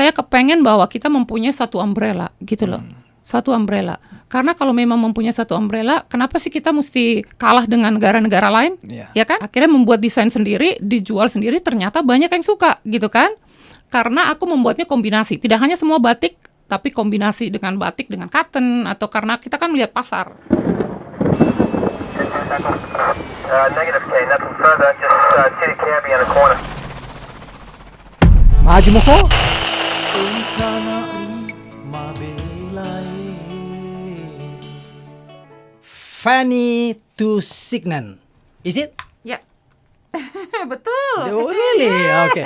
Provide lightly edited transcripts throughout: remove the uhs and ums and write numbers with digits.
saya kepengen bahwa kita mempunyai satu umbrella gitu loh. Satu umbrella. Karena kalau memang mempunyai satu umbrella, kenapa sih kita mesti kalah dengan negara-negara lain? Ya kan? Akhirnya membuat desain sendiri, dijual sendiri, ternyata banyak yang suka gitu kan. Karena aku membuatnya kombinasi. Tidak hanya semua batik, tapi kombinasi dengan batik, dengan cotton, atau karena kita kan melihat pasar. Negative K, nothing further, just Titty Cabby in the corner. Maju mo ko? Fanny Tusignan. Is it? Ya, betul. Oh, really? Okay.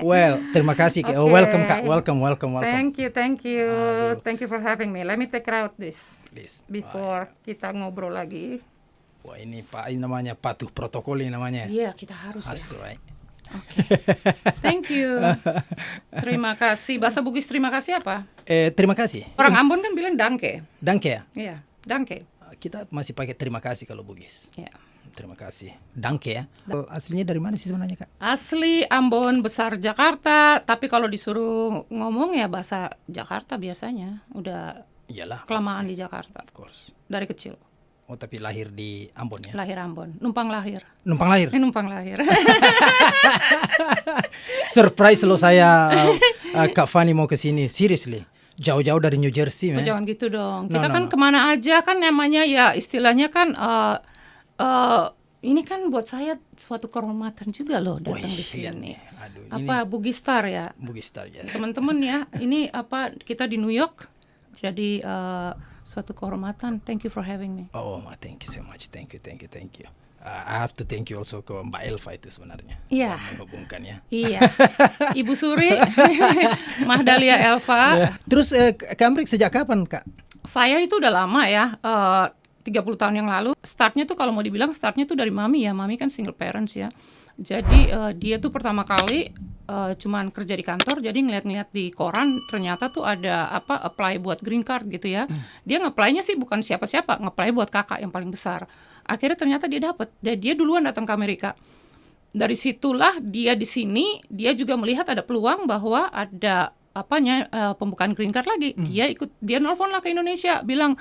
Well, terima kasih. Okay. Welcome, Kak. Welcome. Thank you. Aduh. Thank you for having me. Let me take out this Please. before kita ngobrol lagi. Wah, ini Pak, ini namanya patuh protokol ini namanya. Iya, kita harus Has ya. to, right? Thank you. Terima kasih. Bahasa Bugis terima kasih apa? Terima kasih. Orang Ambon kan bilang danke. Danke ya. Iya, danke. Kita masih pakai terima kasih kalau Bugis. Ya. Terima kasih. Danke ya. Aslinya dari mana sih sebenarnya, Kak? Asli Ambon, besar Jakarta, tapi kalau disuruh ngomong ya bahasa Jakarta biasanya. Udah Iyalah. kelamaan pasti. di Jakarta Of course. dari kecil. Oh, tapi lahir di Ambon ya? Lahir Ambon, numpang lahir. Numpang lahir? Numpang lahir. Surprise lo saya Kak Fanny mau ke sini. Seriously. Jauh-jauh dari New Jersey, Oh, man. jangan gitu dong. No, Kita no, kan no. kemana aja kan namanya ya istilahnya kan ini kan buat saya suatu kehormatan juga loh datang Wih, di lihat sini. nih. Aduh, Apa Bugistar ya? Bugistar ya. Teman-teman ya, ini apa kita di New York. Jadi suatu kehormatan. Thank you for having me. Oh, thank you so much. Thank you. I have to thank you also ke Mbak Elva itu sebenarnya. Iya. Menghubungkan ya. Iya. Ibu Suri, Mahdalia Elva. Terus ke Amerika sejak kapan, Kak? Saya itu udah lama ya, 30 tahun yang lalu. Startnya tuh kalau mau dibilang startnya tuh dari mami ya. Mami kan single parents ya. Jadi dia tuh pertama kali cuman kerja di kantor. Jadi ngeliat-ngeliat di koran ternyata tuh ada apa apply buat green card gitu ya. Dia nge-apply-nya sih bukan siapa-siapa, nge-apply buat kakak yang paling besar. Akhirnya ternyata dia dapet. Dan dia duluan datang ke Amerika. Dari situlah dia di sini, dia juga melihat ada peluang bahwa ada pembukaan green card lagi. Dia nelfon lah ke Indonesia, bilang,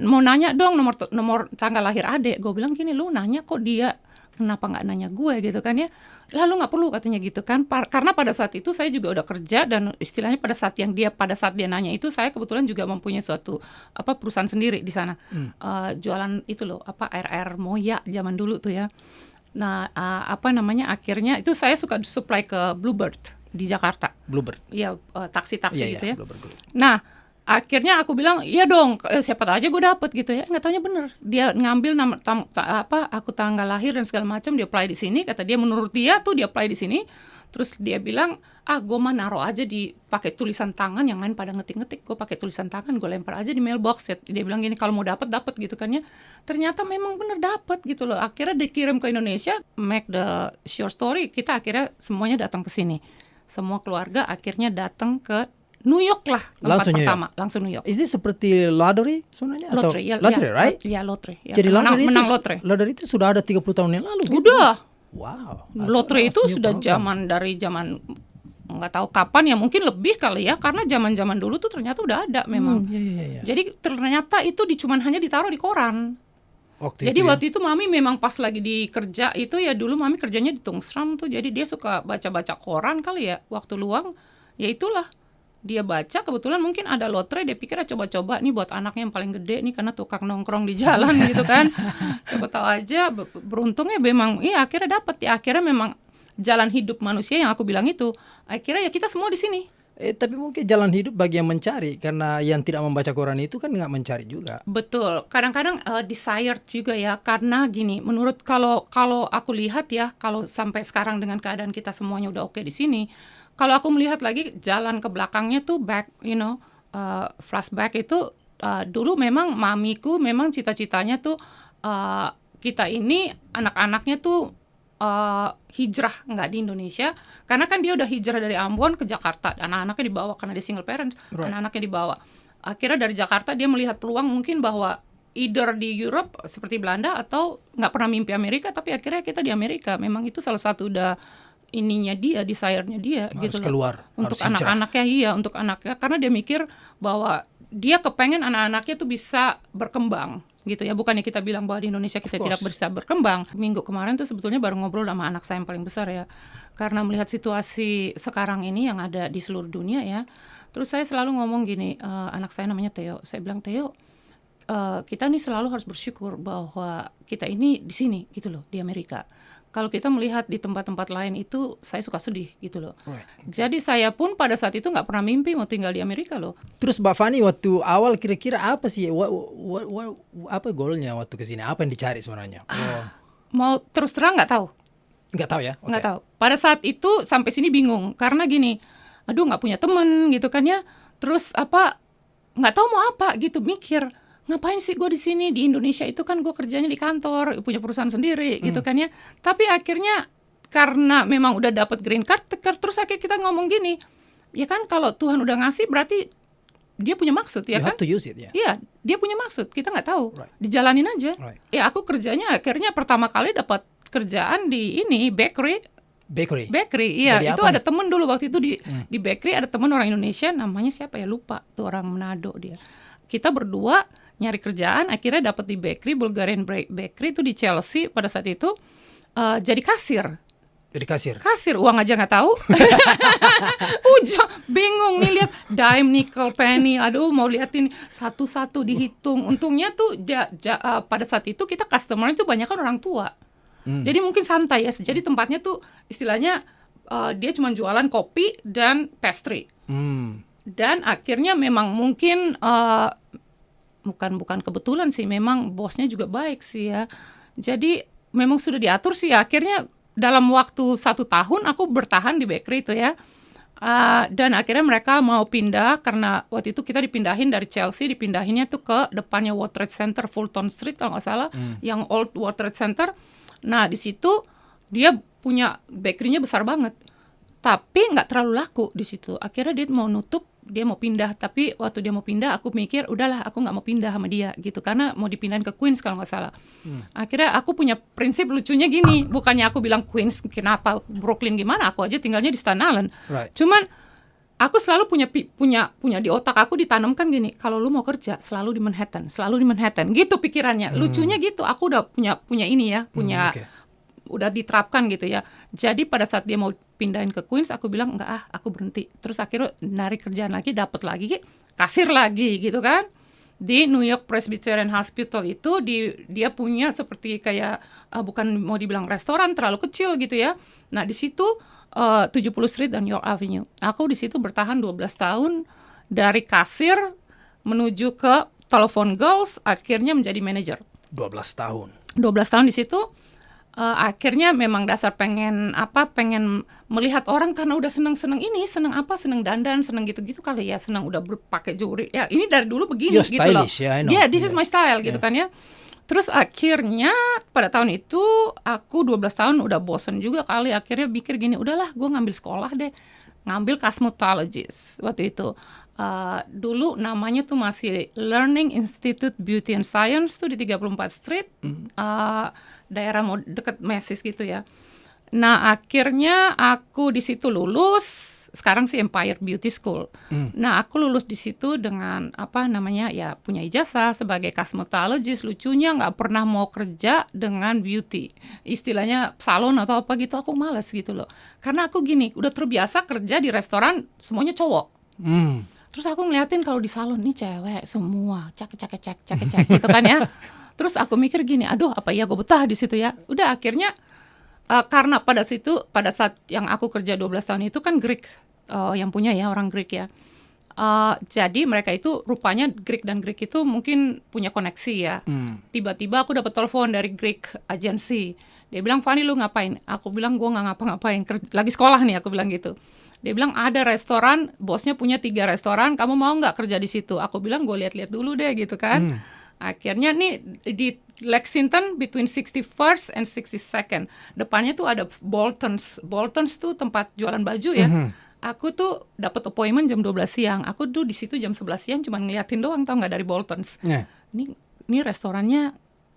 mau nanya dong nomor tanggal lahir adik. Gue bilang gini, lu nanya kok dia, kenapa nggak nanya gue gitu kan ya? Lalu nggak perlu katanya gitu kan? Karena pada saat itu saya juga udah kerja dan istilahnya pada saat dia nanya itu saya kebetulan juga mempunyai suatu perusahaan sendiri di sana, jualan itu loh RR Moya zaman dulu tuh ya. Nah akhirnya itu saya suka supply ke Bluebird di Jakarta. Bluebird. Iya, taksi-taksi Iya, gitu ya. Bluebird. Nah, akhirnya aku bilang, iya dong, siapa tahu aja gue dapet gitu ya. Nggak taunya bener. Dia ngambil aku tanggal lahir dan segala macam, dia apply di sini. Kata dia menurut dia tuh dia apply di sini. Terus dia bilang, gue mah naruh aja pakai tulisan tangan, yang lain pada ngetik-ngetik. Gue pakai tulisan tangan, gue lempar aja di mailbox. Dia bilang gini, kalau mau dapet gitu kan ya. Ternyata memang bener dapet gitu loh. Akhirnya dikirim ke Indonesia, make the short story. Kita akhirnya semuanya datang ke sini. Semua keluarga akhirnya datang ke New York lah tempat pertama, langsung New York. Is this seperti lottery sebenarnya? Lottery, Lottery, right? Iya, lottery. Ya, Jadi menang lottery. Lottery itu sudah ada 30 tahun yang lalu. Udah. Gitu? Wow. Lottery itu sudah zaman nggak tahu kapan ya, mungkin lebih kali ya, karena zaman dulu tuh ternyata udah ada memang. Iya. Jadi ternyata itu cuman hanya ditaruh di koran. Jadi waktu itu mami memang pas lagi di kerja itu ya, dulu mami kerjanya di Tungsram tuh, jadi dia suka baca-baca koran kali ya waktu luang. Ya itulah, dia baca, kebetulan mungkin ada lotre, dia pikir coba-coba nih buat anaknya yang paling gede nih, karena tukang nongkrong di jalan gitu kan. Siapa tahu aja beruntungnya memang akhirnya dapat ya. Akhirnya memang jalan hidup manusia yang aku bilang itu, akhirnya ya kita semua di sini. Tapi mungkin jalan hidup bagi yang mencari, karena yang tidak membaca koran itu kan nggak mencari juga. Betul, kadang-kadang desired juga ya, karena gini, menurut kalau aku lihat ya, kalau sampai sekarang dengan keadaan kita semuanya udah oke di sini, kalau aku melihat lagi jalan ke belakangnya tuh flashback itu dulu memang mamiku memang cita-citanya tuh kita ini anak-anaknya tuh hijrah nggak di Indonesia, karena kan dia udah hijrah dari Ambon ke Jakarta, anak-anaknya dibawa karena dia single parent, anak-anaknya dibawa. Akhirnya dari Jakarta dia melihat peluang mungkin bahwa either di Europe seperti Belanda, atau nggak pernah mimpi Amerika, tapi akhirnya kita di Amerika. Memang itu salah satu ininya dia, desire-nya dia Harus gitu loh. keluar, Untuk harus hijrah. anak-anaknya, iya, untuk anaknya, karena dia mikir bahwa dia kepengen anak-anaknya tuh bisa berkembang gitu ya. Bukannya kita bilang bahwa di Indonesia kita Of tidak course. bisa berkembang. Minggu kemarin tuh sebetulnya baru ngobrol sama anak saya yang paling besar ya, karena melihat situasi sekarang ini yang ada di seluruh dunia ya. Terus saya selalu ngomong gini, anak saya namanya Theo, saya bilang, Theo, kita nih selalu harus bersyukur bahwa kita ini di sini gitu loh, di Amerika. Kalau kita melihat di tempat-tempat lain itu, saya suka sedih gitu loh. Right. Jadi saya pun pada saat itu nggak pernah mimpi mau tinggal di Amerika loh. Terus Mbak Fani waktu awal kira-kira apa sih, apa goalnya waktu ke sini? Apa yang dicari sebenarnya? Mau terus terang nggak tahu, Nggak tahu ya? Oke. nggak tahu. Pada saat itu sampai sini bingung karena gini, aduh nggak punya temen gitu kan ya. Terus nggak tahu mau apa gitu, mikir ngapain sih gue di sini. Di Indonesia itu kan gue kerjanya di kantor, punya perusahaan sendiri gitu kan ya. Tapi akhirnya karena memang udah dapat green card, terus akhirnya kita ngomong gini, ya kan kalau Tuhan udah ngasih berarti dia punya maksud ya You kan. have to use it ya. Iya, dia punya maksud, kita nggak tahu. Right. Dijalanin aja. Right. Ya aku kerjanya akhirnya pertama kali dapat kerjaan di ini bakery, iya. Jadi Itu apa ada temen dulu waktu itu di bakery, ada temen orang Indonesia, namanya siapa ya, lupa tuh, orang Manado dia. Kita berdua nyari kerjaan, akhirnya dapat di bakery, Bulgarian Bakery itu di Chelsea pada saat itu, jadi kasir. Jadi kasir. Kasir, uang aja nggak tahu. Bingung nih lihat dime, nickel, penny. Aduh, mau liatin satu-satu dihitung. Untungnya tuh pada saat itu kita customer itu banyak kan orang tua. Jadi mungkin santai ya. Jadi tempatnya tuh istilahnya dia cuma jualan kopi dan pastry. Dan akhirnya memang mungkin bukan kebetulan sih, memang bosnya juga baik sih ya. Jadi memang sudah diatur sih ya. Akhirnya dalam waktu 1 tahun aku bertahan di bakery itu ya. Dan akhirnya mereka mau pindah karena waktu itu kita dipindahin dari Chelsea, dipindahinnya tuh ke depannya World Trade Center, Fulton Street kalau nggak salah, yang Old World Trade Center. Nah di situ dia punya bakery-nya besar banget, tapi nggak terlalu laku di situ. Akhirnya dia mau nutup, dia mau pindah. Tapi waktu dia mau pindah, aku mikir udahlah, aku nggak mau pindah sama dia gitu, karena mau dipindahin ke Queens kalau nggak salah. Akhirnya aku punya prinsip lucunya gini, bukannya aku bilang Queens kenapa, Brooklyn gimana, aku aja tinggalnya di Staten Island. Right. Cuman aku selalu punya di otak aku ditanamkan gini, kalau lu mau kerja selalu di Manhattan gitu pikirannya. Lucunya gitu, aku udah punya ini ya, Okay. udah diterapkan gitu ya. Jadi pada saat dia mau pindahin ke Queens, aku bilang enggak, aku berhenti. Terus akhirnya narik kerjaan lagi, dapat lagi kasir lagi gitu kan. Di New York Presbyterian Hospital itu dia punya seperti kayak bukan mau dibilang restoran, terlalu kecil gitu ya. Nah di situ 70 Street dan York Avenue. Aku di situ bertahan 12 tahun dari kasir menuju ke telepon girls, akhirnya menjadi manajer. 12 tahun. 12 tahun di situ. Akhirnya memang dasar pengen melihat orang, karena udah seneng dandan, seneng gitu kali ya, seneng udah berpakai jewelry ya, ini dari dulu begini You're gitu loh. stylish, yeah, I know. Yeah, this is my style gitu kan ya. Terus akhirnya pada tahun itu aku 12 tahun udah bosen juga kali, akhirnya pikir gini, udahlah gue ngambil sekolah deh, ngambil cosmetologist waktu itu. Dulu namanya tuh masih Learning Institute Beauty and Science tuh di 34 Street, daerah dekat Macy's gitu ya. Nah akhirnya aku di situ lulus, sekarang sih Empire Beauty School. Nah aku lulus di situ dengan ya punya ijazah sebagai cosmetologist. Lucunya nggak pernah mau kerja dengan beauty, istilahnya salon atau apa gitu, aku malas gitu loh. Karena aku gini, udah terbiasa kerja di restoran semuanya cowok. Terus aku ngeliatin kalau di salon nih cewek semua, cek gitu kan ya. Terus aku mikir gini, aduh apa ya gue betah di situ ya. Udah akhirnya karena pada saat yang aku kerja 12 tahun itu kan Greek yang punya ya, orang Greek ya. Jadi mereka itu rupanya Greek, dan Greek itu mungkin punya koneksi ya. Tiba-tiba aku dapat telepon dari Greek agency. Dia bilang, Fani lu ngapain? Aku bilang gue nggak ngapa-ngapain, lagi sekolah nih, aku bilang gitu. Dia bilang ada restoran, bosnya punya 3 restoran, kamu mau nggak kerja di situ? Aku bilang gue lihat-lihat dulu deh gitu kan. Akhirnya nih di Lexington between 61st and 62nd. Depannya tuh ada Bolton's. Bolton's tuh tempat jualan baju ya. Aku tuh dapat appointment jam 12 siang. Aku tuh di situ jam 11 siang cuma ngeliatin doang, tau nggak, dari Bolton's. Ini restorannya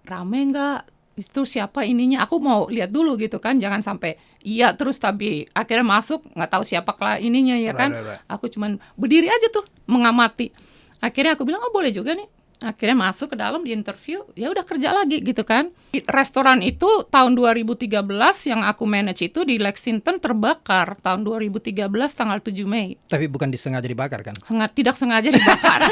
rame nggak? Itu siapa ininya? Aku mau lihat dulu gitu kan, jangan sampai iya, terus tapi akhirnya masuk nggak tahu siapa ininya ya kan. Right. Aku cuman berdiri aja tuh mengamati. Akhirnya aku bilang oh boleh juga nih. Akhirnya masuk ke dalam di interview, ya udah kerja lagi gitu kan. Restoran itu tahun 2013 yang aku manage itu di Lexington terbakar tahun 2013 tanggal 7 Mei. Tapi bukan disengaja dibakar kan? Tidak sengaja dibakar.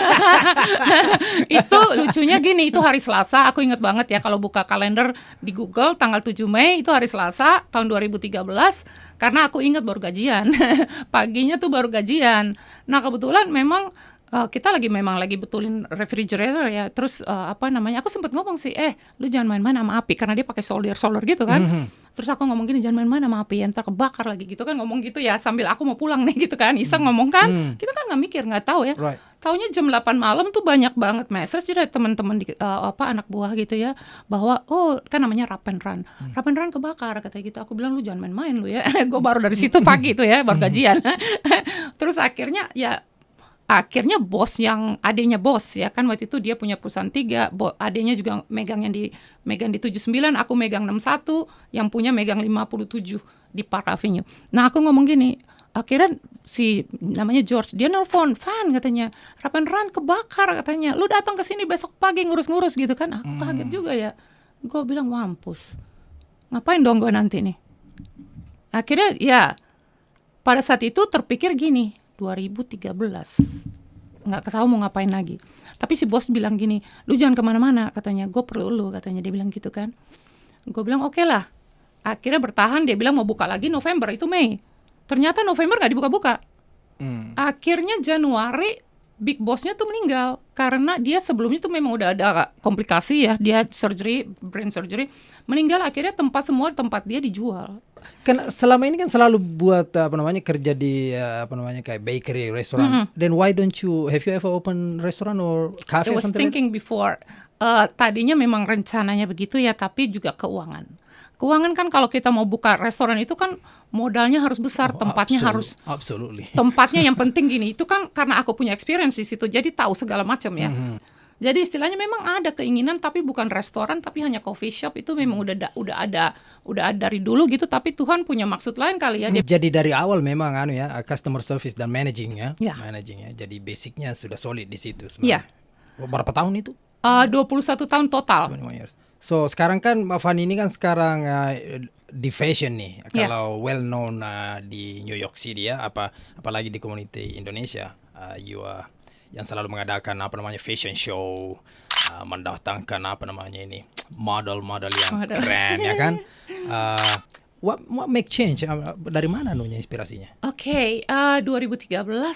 Itu lucunya gini, itu hari Selasa, aku inget banget ya kalau buka kalender di Google tanggal 7 Mei itu hari Selasa tahun 2013 karena aku inget baru gajian. Paginya tuh baru gajian. Nah, kebetulan memang kita memang lagi betulin refrigerator ya. Terus aku sempat ngomong sih, lu jangan main-main sama api karena dia pakai solder gitu kan. Terus aku ngomong gini, jangan main-main sama api, ntar kebakar lagi gitu kan, ngomong gitu ya sambil aku mau pulang nih gitu kan. Iseng ngomong kan. Kita kan nggak mikir, nggak tahu ya. Right. Taunya jam 8 malam tuh banyak banget message dari teman-teman anak buah gitu ya, bahwa kan namanya Wrap and Run. Wrap and Run kebakar katanya gitu. Aku bilang lu jangan main-main lu ya. Gue baru dari situ pagi itu ya, baru gajian. Terus akhirnya adenya bos ya kan, waktu itu dia punya perusahaan 3, adenya juga megang di 79, aku megang 61, yang punya megang 57 di Park Avenue. Nah, aku ngomong gini, akhirnya si namanya George, dia nelfon, Van katanya, Wrap and Run kebakar katanya, lu datang ke sini besok pagi ngurus-ngurus gitu kan. Aku kaget juga ya. Gue bilang mampus, ngapain dong gue nanti nih. Akhirnya ya pada saat itu terpikir gini, 2013 nggak tahu mau ngapain lagi. Tapi si bos bilang gini, lu jangan kemana-mana katanya, gue perlu lu katanya, dia bilang gitu kan. Gue bilang oke lah. Akhirnya bertahan, dia bilang mau buka lagi November, itu Mei. Ternyata November nggak dibuka-buka. Akhirnya Januari big bossnya tuh meninggal karena dia sebelumnya tuh memang udah ada komplikasi ya, dia brain surgery, meninggal. Akhirnya tempat dia dijual. Kan selama ini kan selalu buat kerja di kayak bakery, restoran. Then why don't you have you ever open restaurant or cafe? I was thinking before. Tadinya memang rencananya begitu ya, tapi juga keuangan kan kalau kita mau buka restoran itu kan modalnya harus besar, tempatnya tempatnya yang penting gini, itu kan karena aku punya experience di situ, jadi tahu segala macam ya. Jadi istilahnya memang ada keinginan tapi bukan restoran, tapi hanya coffee shop. Itu memang udah ada dari dulu gitu, tapi Tuhan punya maksud lain kali ya. Jadi dari awal memang customer service dan managing ya. Yeah. Jadi basicnya sudah solid di situ sebenarnya. Berapa tahun itu? 21 tahun total. 21 years. So sekarang kan Van ini kan sekarang di fashion nih, kalau well known di New York City ya, apalagi di community Indonesia, you are yang selalu mengadakan fashion show, mendatangkan model-model yang keren ya kan. What make change? Dari mana nunya inspirasinya? 2013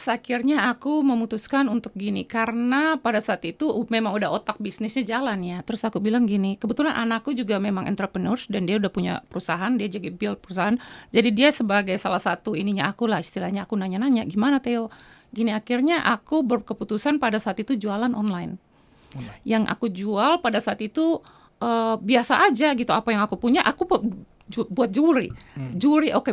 akhirnya aku memutuskan untuk gini, karena pada saat itu memang udah otak bisnisnya jalan ya. Terus aku bilang gini, kebetulan anakku juga memang entrepreneurs dan dia udah punya perusahaan, dia juga build perusahaan. Jadi dia sebagai salah satu ininya aku lah, istilahnya aku nanya-nanya, gimana Theo? Gini, akhirnya aku berkeputusan pada saat itu jualan online. Yang aku jual pada saat itu biasa aja gitu, apa yang aku punya, aku buat jewelry.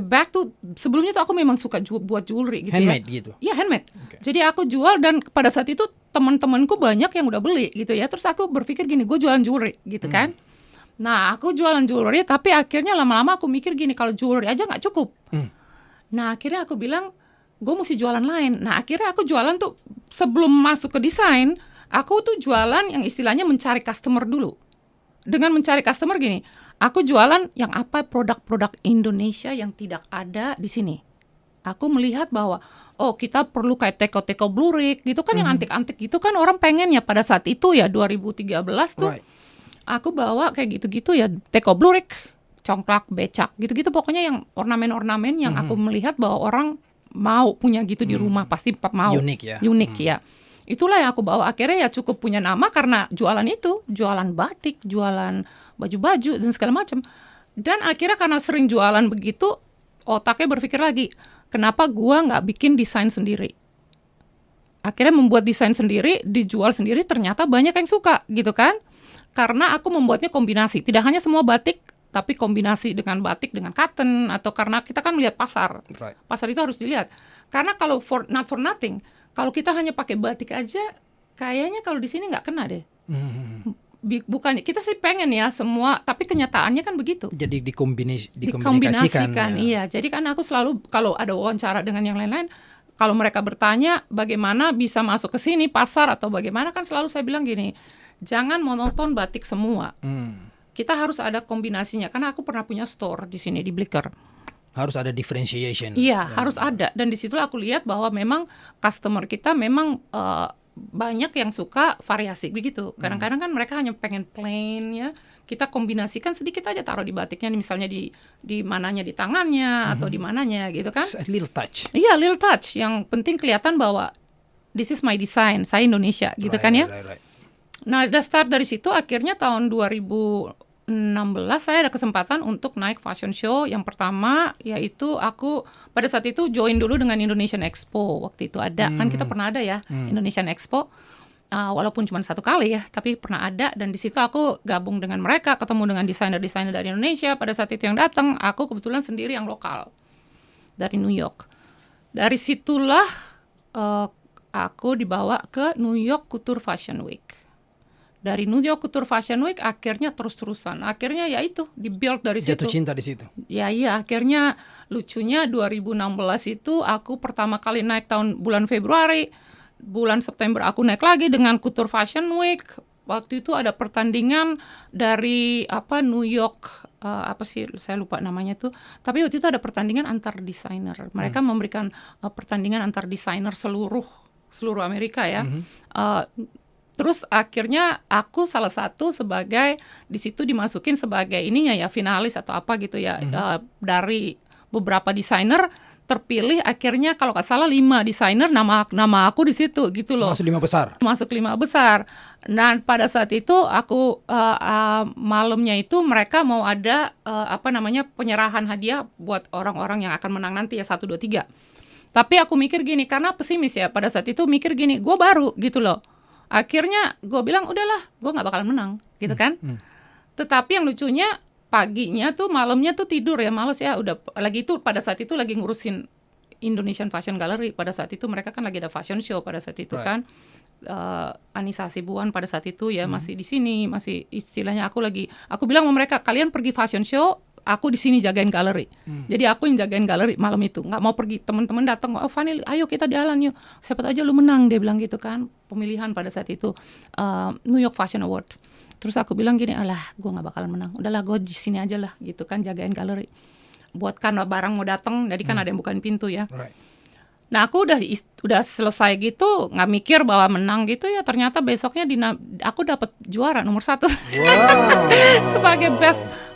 Back to sebelumnya tuh aku memang suka buat jewelry gitu, handmade ya. Gitu. Iya, handmade. Jadi aku jual dan pada saat itu teman-temanku banyak yang udah beli gitu ya. Terus aku berpikir gini, gue jualan jewelry gitu kan. Nah, aku jualan jewelry tapi akhirnya lama-lama aku mikir gini, kalau jewelry aja nggak cukup. Nah, akhirnya aku bilang gue mesti jualan lain. Nah, akhirnya aku jualan tuh sebelum masuk ke desain, aku tuh jualan yang istilahnya mencari customer dulu. Dengan mencari customer gini, aku jualan yang produk-produk Indonesia yang tidak ada di sini. Aku melihat bahwa kita perlu kayak teko-teko blurik gitu kan, yang antik-antik gitu kan orang pengen ya pada saat itu ya 2013 tuh. Right. Aku bawa kayak gitu-gitu ya, teko blurik, congklak, becak, gitu-gitu pokoknya yang ornamen-ornamen yang aku melihat bahwa orang mau punya gitu di rumah, pasti mau. Unik ya. Itulah yang aku bawa. Akhirnya ya cukup punya nama karena jualan itu, jualan batik, jualan baju-baju dan segala macam. Dan akhirnya karena sering jualan begitu, otaknya berpikir lagi, kenapa gua nggak bikin desain sendiri? Akhirnya membuat desain sendiri, dijual sendiri, ternyata banyak yang suka gitu kan? Karena aku membuatnya kombinasi, tidak hanya semua batik, tapi kombinasi dengan batik dengan cotton, atau karena kita kan melihat pasar. Right. Pasar itu harus dilihat. Karena kalau not for nothing, kalau kita hanya pakai batik aja, kayaknya kalau di sini nggak kena deh. bukan, kita sih pengen ya semua, tapi kenyataannya kan begitu. Jadi dikombinasikan. Dikombinasikan, Ya. iya. Jadi kan aku selalu kalau ada wawancara dengan yang lain-lain, kalau mereka bertanya bagaimana bisa masuk ke sini pasar atau bagaimana, kan selalu saya bilang gini, jangan monoton batik semua. Kita harus ada kombinasinya. Karena aku pernah punya store di sini di Blicker. Harus ada differentiation. Iya, harus ada. Dan di situ aku lihat bahwa memang customer kita memang banyak yang suka variasi begitu. Kadang-kadang kan mereka hanya pengen plain ya. Kita kombinasikan sedikit aja, taruh di batiknya, misalnya di mananya, di tangannya atau di mananya gitu kan. A little touch. Iya, little touch. Yang penting kelihatan bahwa this is my design, saya Indonesia gitu kan ya. Right. Nah, udah start dari situ, akhirnya tahun 2016 saya ada kesempatan untuk naik fashion show yang pertama, yaitu aku pada saat itu join dulu dengan Indonesian Expo. Waktu itu ada, kan kita pernah ada ya Indonesian Expo. Walaupun cuma 1 kali ya, tapi pernah ada, dan di situ aku gabung dengan mereka, ketemu dengan desainer-desainer dari Indonesia. Pada saat itu yang datang, aku kebetulan sendiri yang lokal dari New York. Dari situlah aku dibawa ke New York Couture Fashion Week. Dari New York Couture Fashion Week akhirnya terus-terusan. Akhirnya ya itu di-build dari situ. Jatuh cinta di situ. Ya iya, akhirnya lucunya 2016 itu aku pertama kali naik bulan Februari. Bulan September aku naik lagi dengan Couture Fashion Week. Waktu itu ada pertandingan dari New York, saya lupa namanya tuh. Tapi waktu itu ada pertandingan antar desainer. Mereka memberikan pertandingan antar desainer seluruh Amerika ya. Terus akhirnya aku salah satu sebagai, di situ dimasukin sebagai ininya ya, finalis atau apa gitu ya, dari beberapa desainer terpilih. Akhirnya kalau nggak salah 5 desainer, nama aku di situ gitu loh. Masuk 5 besar. Masuk 5 besar. Dan pada saat itu aku malamnya itu mereka mau ada penyerahan hadiah buat orang-orang yang akan menang nanti ya, 1, 2, 3. Tapi aku mikir gini, karena pesimis ya pada saat itu, mikir gini, gue baru gitu loh. Akhirnya gue bilang udahlah, gue nggak bakalan menang gitu kan. Tetapi yang lucunya paginya tuh, malamnya tuh tidur ya, males ya, udah lagi itu pada saat itu lagi ngurusin Indonesian Fashion Gallery. Pada saat itu mereka kan lagi ada fashion show pada saat itu kan. Anissa Hasibuan pada saat itu ya masih di sini, masih istilahnya aku bilang sama mereka, kalian pergi fashion show, aku di sini jagain galeri. Jadi aku yang jagain galeri malam itu, nggak mau pergi. Teman-teman datang, Fanny, ayo kita jalan yuk, siapa aja lu menang, dia bilang gitu kan. Pemilihan pada saat itu New York Fashion Award. Terus aku bilang gini, alah, gue nggak bakalan menang. Udahlah, gue di sini aja lah, gitu kan, jagain galeri. Buat karena barang mau datang, jadi kan ada yang bukain pintu ya. Right. Nah, aku udah selesai gitu, nggak mikir bahwa menang gitu ya. Ternyata besoknya aku dapat juara nomor 1 sebagai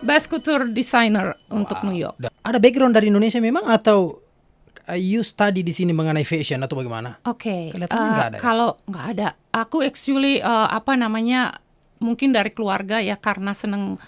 best couture designer untuk New York. Ada background dari Indonesia memang, atau you study di sini mengenai fashion atau bagaimana? Oke. Kelihatannya nggak ada ya? Kalau nggak ada, aku actually mungkin dari keluarga ya, karena seneng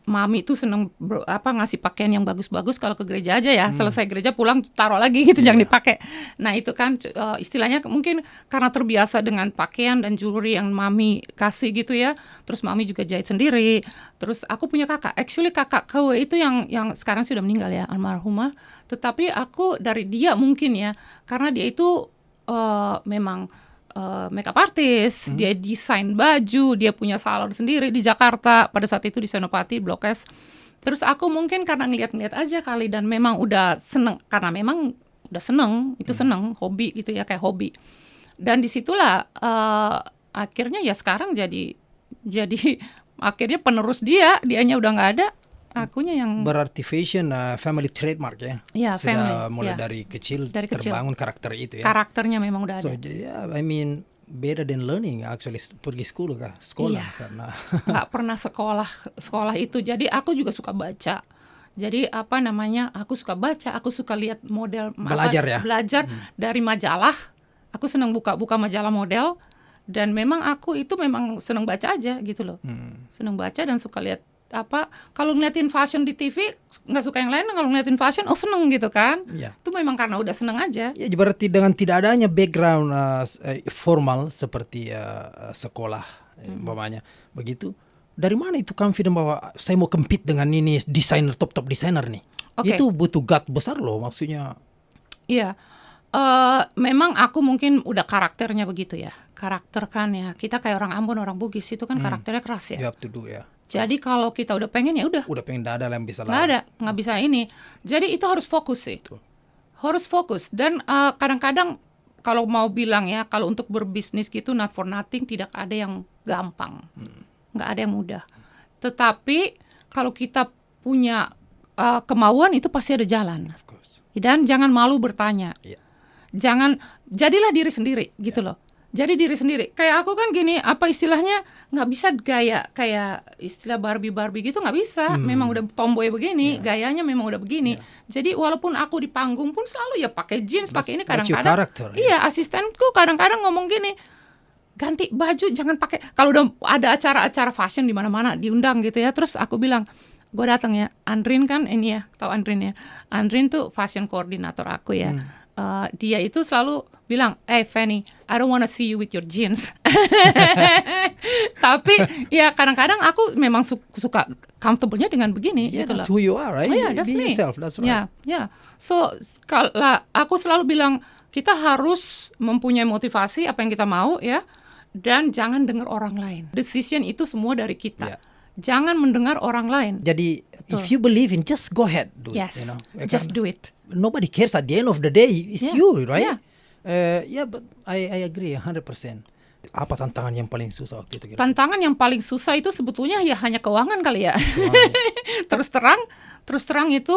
mami itu seneng ngasih pakaian yang bagus-bagus kalau ke gereja aja ya. Selesai gereja pulang taruh lagi gitu, jangan dipakai. Nah itu kan istilahnya mungkin karena terbiasa dengan pakaian dan jewelry yang mami kasih gitu ya. Terus mami juga jahit sendiri. Terus aku punya kakak, actually kakak Kewe itu yang sekarang sudah meninggal ya, almarhumah. Tetapi aku dari dia mungkin ya, karena dia itu memang makeup artist, dia desain baju, dia punya salon sendiri di Jakarta, pada saat itu di Senopati, Blok S. Terus aku mungkin karena ngeliat-ngeliat aja kali, dan memang udah seneng, karena memang udah seneng, itu seneng, hobi gitu ya, kayak hobi. Dan disitulah akhirnya ya sekarang jadi akhirnya penerus dianya udah nggak ada, akunya yang berarti fashion family trademark ya. Ya, sudah family, mulai ya. dari kecil terbangun karakter itu ya. Karakternya memang udah ada. So yeah, I mean better than learning actually, pergi sekolah Iya. Karena nggak pernah sekolah itu. Jadi aku juga suka baca. Jadi aku suka baca, aku suka lihat model, belajar dari majalah. Aku senang buka majalah model, dan memang aku itu memang senang baca aja gitu loh. Senang baca dan suka lihat kalau ngeliatin fashion di TV nggak suka yang lain, kalau ngeliatin fashion seneng gitu kan. Itu memang karena udah seneng aja. Ya, berarti dengan tidak adanya background formal seperti sekolah umpamanya begitu, dari mana itu confident bahwa saya mau compete dengan ini desainer top desainer nih? Okay. Itu butuh gut besar loh, maksudnya. Iya. Memang aku mungkin udah karakternya begitu ya. Karakter kan ya, kita kayak orang Ambon, orang Bugis itu kan karakternya keras You ya. have to do ya. Jadi kalau kita udah pengen ya udah, Udah pengen ada yang bisa nggak ada, nggak bisa ini. Jadi itu harus fokus sih. Betul. Harus fokus. Dan kadang-kadang kalau mau bilang ya, kalau untuk berbisnis gitu not for nothing, tidak ada yang gampang, nggak ada yang mudah. Tetapi kalau kita punya kemauan itu pasti ada jalan. Of course. Dan jangan malu bertanya. Iya. Jangan, jadilah diri sendiri gitu loh. Jadi diri sendiri. Kayak aku kan gini, apa istilahnya, nggak bisa gaya kayak istilah Barbie gitu, nggak bisa. Memang udah tomboy begini, gayanya memang udah begini. Jadi walaupun aku di panggung pun selalu ya pakai jeans, pakai ini. That's your Kadang-kadang character, iya, asistenku kadang-kadang ngomong gini, ganti baju, jangan pakai. Kalau udah ada acara-acara fashion di mana-mana diundang gitu ya, terus aku bilang, gue datang ya, Andrin kan ini ya, tahu Andrin ya. Andrin tuh fashion koordinator aku ya. Dia itu selalu bilang, Fanny, I don't wanna see you with your jeans. Tapi ya kadang-kadang aku memang suka comfortable-nya dengan begini. Yeah, gitu that's loh. who you are, right? Oh, yeah, that's Be me. yourself, that's right. Ya. So aku selalu bilang kita harus mempunyai motivasi apa yang kita mau ya, dan jangan dengar orang lain. Decision itu semua dari kita. Yeah. Jangan mendengar orang lain. Jadi Betul. if you believe in, just go ahead, do Yes, it. You know, just do it. Nobody cares at the end of the day. It's Yeah, you, right? yeah. Yeah, but I agree 100%. Apa tantangan yang paling susah waktu itu? Tantangan yang paling susah itu sebetulnya ya hanya keuangan kali ya. terus terang itu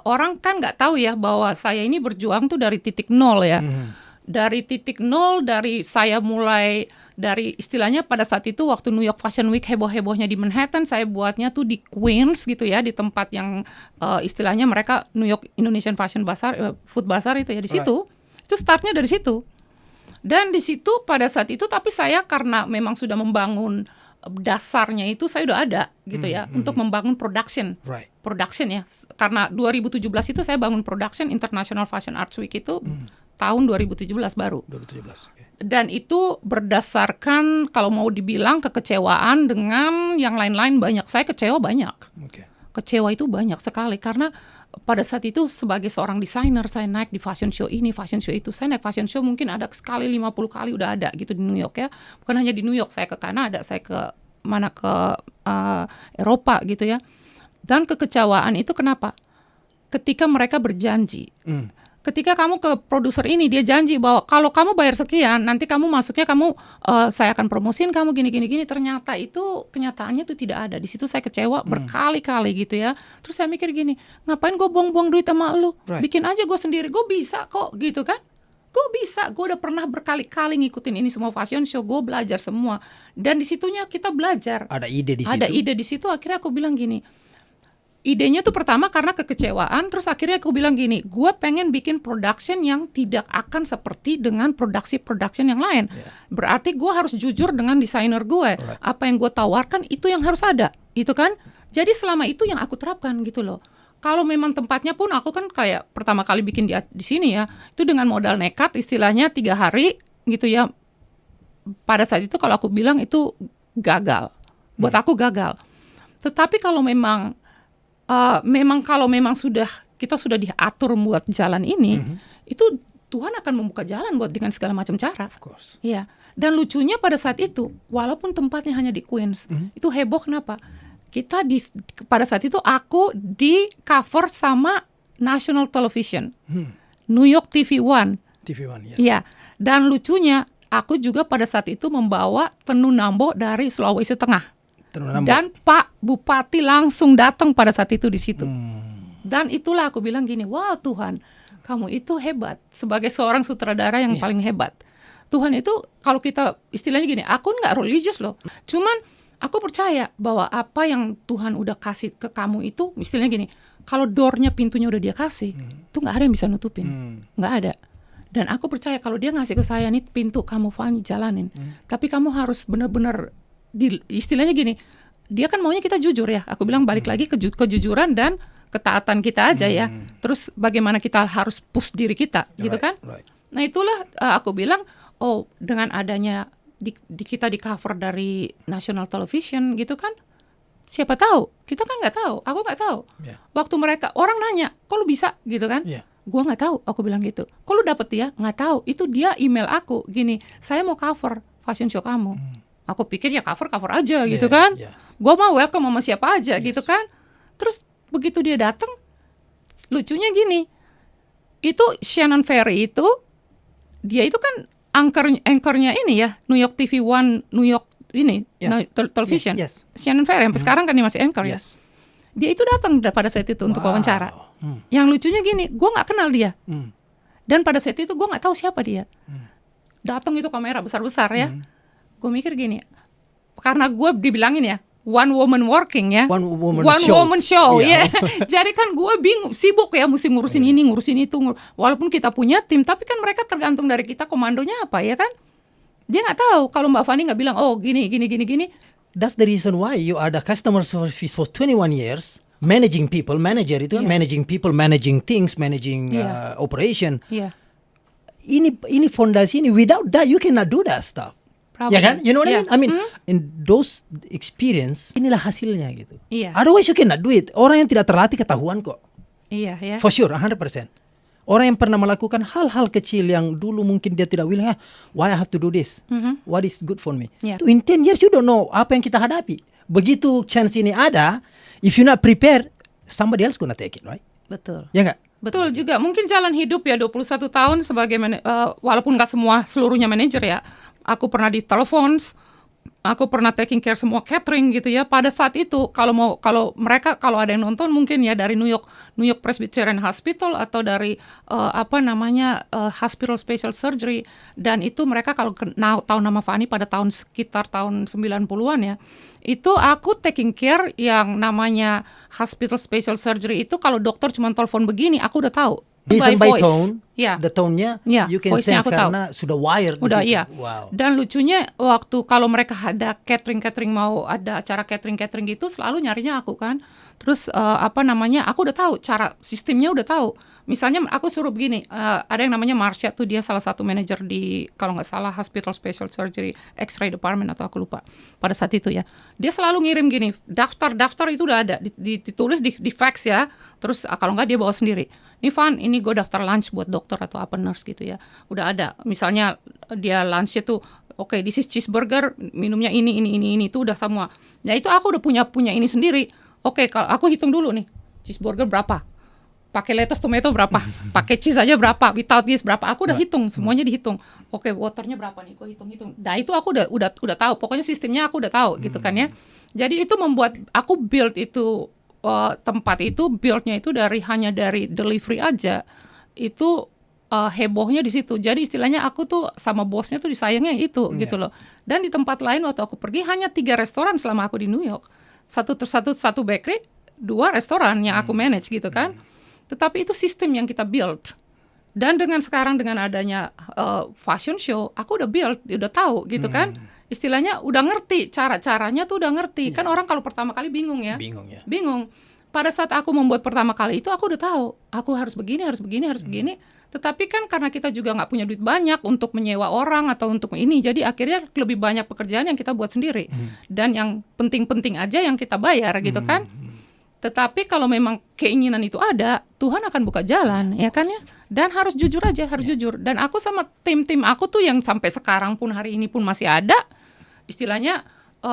orang kan nggak tahu ya bahwa saya ini berjuang tuh dari titik nol ya. Dari titik nol, dari saya mulai dari istilahnya pada saat itu waktu New York Fashion Week heboh-hebohnya di Manhattan, saya buatnya tuh di Queens gitu ya, di tempat yang istilahnya mereka New York Indonesian Fashion Bazaar, Food Bazaar itu ya, di situ. Itu startnya dari situ. Dan di situ pada saat itu, tapi saya karena memang sudah membangun dasarnya itu, saya udah ada gitu ya, untuk membangun production. Right. Production ya, karena 2017 itu saya bangun production International Fashion Arts Week itu tahun 2017 baru. 2017. Okay. Dan itu berdasarkan kalau mau dibilang kekecewaan dengan yang lain-lain banyak. Saya kecewa banyak. Okay. Kecewa itu banyak sekali karena pada saat itu sebagai seorang desainer saya naik di fashion show ini, fashion show itu. Saya naik fashion show mungkin ada sekali 50 kali udah ada gitu di New York ya. Bukan hanya di New York, saya ke Kanada, saya ke Eropa gitu ya. Dan kekecewaan itu kenapa? Ketika mereka berjanji. Ketika kamu ke produser ini, dia janji bahwa kalau kamu bayar sekian, nanti kamu masuknya saya akan promosiin kamu gini. Ternyata itu kenyataannya itu tidak ada. Di situ saya kecewa berkali-kali gitu ya. Terus saya mikir gini, ngapain gue buang-buang duit sama lu? Right. Bikin aja gue sendiri, gue bisa kok gitu kan. Gue bisa, gue udah pernah berkali-kali ngikutin ini semua fashion show, gue belajar semua. Dan di situnya kita belajar. Ada ide di situ. Ada ide di situ, akhirnya aku bilang gini, idenya tuh pertama karena kekecewaan, terus akhirnya aku bilang gini, gue pengen bikin production yang tidak akan seperti dengan production yang lain. Berarti gue harus jujur dengan desainer gue. Apa yang gue tawarkan itu yang harus ada, itu kan. Jadi selama itu yang aku terapkan gitu loh. Kalau memang tempatnya pun aku kan kayak pertama kali bikin di sini ya, itu dengan modal nekat istilahnya 3 hari gitu ya. Pada saat itu kalau aku bilang itu gagal, buat aku gagal. Tetapi kalau memang kita sudah diatur buat jalan ini, itu Tuhan akan membuka jalan buat dengan segala macam cara. Of course. Iya. Dan lucunya pada saat itu, walaupun tempatnya hanya di Queens, itu heboh kenapa? Pada saat itu aku di cover sama National Television, New York TV1. TV1, yes. Iya. Dan lucunya, aku juga pada saat itu membawa tenun Nambo dari Sulawesi Tengah. Dan Pak Bupati langsung datang pada saat itu di situ. Dan itulah aku bilang gini, wah Tuhan, kamu itu hebat. Sebagai seorang sutradara yang paling hebat. Tuhan itu kalau kita istilahnya gini, aku nggak religious loh. Cuman aku percaya bahwa apa yang Tuhan udah kasih ke kamu itu, istilahnya gini, kalau doornya, pintunya udah dia kasih, itu nggak ada yang bisa nutupin. Nggak ada. Dan aku percaya kalau dia ngasih ke saya nih pintu, kamu Fanny jalanin. Tapi kamu harus benar-benar istilahnya gini, dia kan maunya kita jujur ya. Aku bilang balik lagi kejujuran dan ketaatan kita aja ya. Terus bagaimana kita harus push diri kita, gitu kan? Right. Nah itulah aku bilang, oh dengan adanya kita di cover dari National Television gitu kan, siapa tahu? Kita kan nggak tahu, aku nggak tahu. Yeah. Waktu mereka orang nanya, kok lu bisa gitu kan? Yeah. Gua nggak tahu, aku bilang gitu. Kok lu dapet dia? Nggak tahu. Itu dia email aku gini, saya mau cover fashion show kamu. Aku pikir ya cover aja gitu kan. Yes. Gua mau welcome sama siapa aja Yes. gitu kan. Terus begitu dia datang, lucunya gini, itu Shannon Ferry itu, dia itu kan anchornya ini ya, New York TV One, New York ini, Yeah. television. Yes. Shannon Ferry, sampai sekarang kan dia masih anchor ya. Yes. Dia itu datang pada saat itu untuk wawancara. Yang lucunya gini, gue nggak kenal dia. Dan pada saat itu gue nggak tahu siapa dia. Datang itu kamera besar-besar ya. Gue mikir gini, karena gue dibilangin ya, one woman working ya, One woman show Iya. ya. Jadi kan gue bingung, sibuk ya, mesti ngurusin ini, ngurusin itu. Walaupun kita punya tim, tapi kan mereka tergantung dari kita komandonya apa ya kan. Dia nggak tahu kalau Mbak Fani nggak bilang, oh gini. That's the reason why you are the customer service for 21 years. Managing people, manager itu kan managing people, managing things, managing operation. Iya. Ini fondasi ini. Without that, you cannot do that stuff. Probably. Ya kan? You know what Yeah. I mean? In those experience, inilah hasilnya gitu. Iya. Otherwise you cannot do it. Orang yang tidak terlatih ketahuan kok. Iya ya. For sure, 100%. Orang yang pernah melakukan hal-hal kecil yang dulu mungkin dia tidak willing, why I have to do this? What is good for me? Yeah. In 10 years you don't know apa yang kita hadapi. Begitu chance ini ada, if you not prepared, somebody else gonna take it, right? Betul. Ya nggak? Betul juga. Mungkin jalan hidup ya 21 tahun sebagai walaupun nggak seluruhnya manajer ya. Aku pernah di telepon, aku pernah taking care semua catering gitu ya. Pada saat itu kalau mereka ada yang nonton mungkin ya dari New York Presbyterian Hospital atau dari Hospital Special Surgery, dan itu mereka kalau tahu nama Fani pada sekitar tahun 90-an ya. Itu aku taking care yang namanya Hospital Special Surgery itu kalau dokter cuma telepon begini aku udah tahu. Listen by tone, Yeah. the tone-nya Yeah, you can voice-nya sense aku tahu. karena sudah wired di Udah situ. iya. Wow. Dan lucunya waktu kalau mereka ada catering mau ada acara catering gitu selalu nyarinya aku kan. Terus aku udah tahu cara sistemnya, udah tahu. Misalnya aku suruh begini, ada yang namanya Marsha tuh, dia salah satu manajer di kalau nggak salah Hospital Special Surgery X-ray Department atau aku lupa pada saat itu ya. Dia selalu ngirim gini, daftar itu udah ada ditulis di fax ya. Terus kalau nggak dia bawa sendiri. Ini Van, ini gue daftar lunch buat dokter atau apa nurse gitu ya. Udah ada. Misalnya dia lunchnya tuh, oke, this is cheeseburger, minumnya ini itu udah semua. Nah itu aku udah punya ini sendiri. Oke, kalau aku hitung dulu nih, cheeseburger berapa? Pakai lettuce tomato berapa? Pakai cheese aja berapa? Without this berapa? Aku udah hitung, semuanya dihitung. Oke, waternya berapa nih? Gue hitung. Nah itu aku udah tahu. Pokoknya sistemnya aku udah tahu gitu kan ya. Jadi itu membuat aku build itu tempat itu build-nya itu hanya dari delivery aja. Itu hebohnya di situ. Jadi istilahnya aku tuh sama bosnya tuh disayangnya itu gitu loh. Dan di tempat lain waktu aku pergi hanya 3 restoran selama aku di New York. Satu bakery, 2 restoran yang aku manage gitu kan. Tetapi itu sistem yang kita build. Dan sekarang dengan adanya fashion show, aku udah build, udah tahu gitu kan. Istilahnya udah ngerti, caranya tuh udah ngerti. Kan orang kalau pertama kali bingung ya. Bingung. Pada saat aku membuat pertama kali itu aku udah tahu, aku harus begini. Tetapi kan karena kita juga nggak punya duit banyak untuk menyewa orang atau untuk ini, jadi akhirnya lebih banyak pekerjaan yang kita buat sendiri. Dan yang penting-penting aja yang kita bayar gitu kan. Tetapi kalau memang keinginan itu ada, Tuhan akan buka jalan, ya kan ya. Dan harus jujur aja, jujur. Dan aku sama tim aku tuh yang sampai sekarang pun hari ini pun masih ada, istilahnya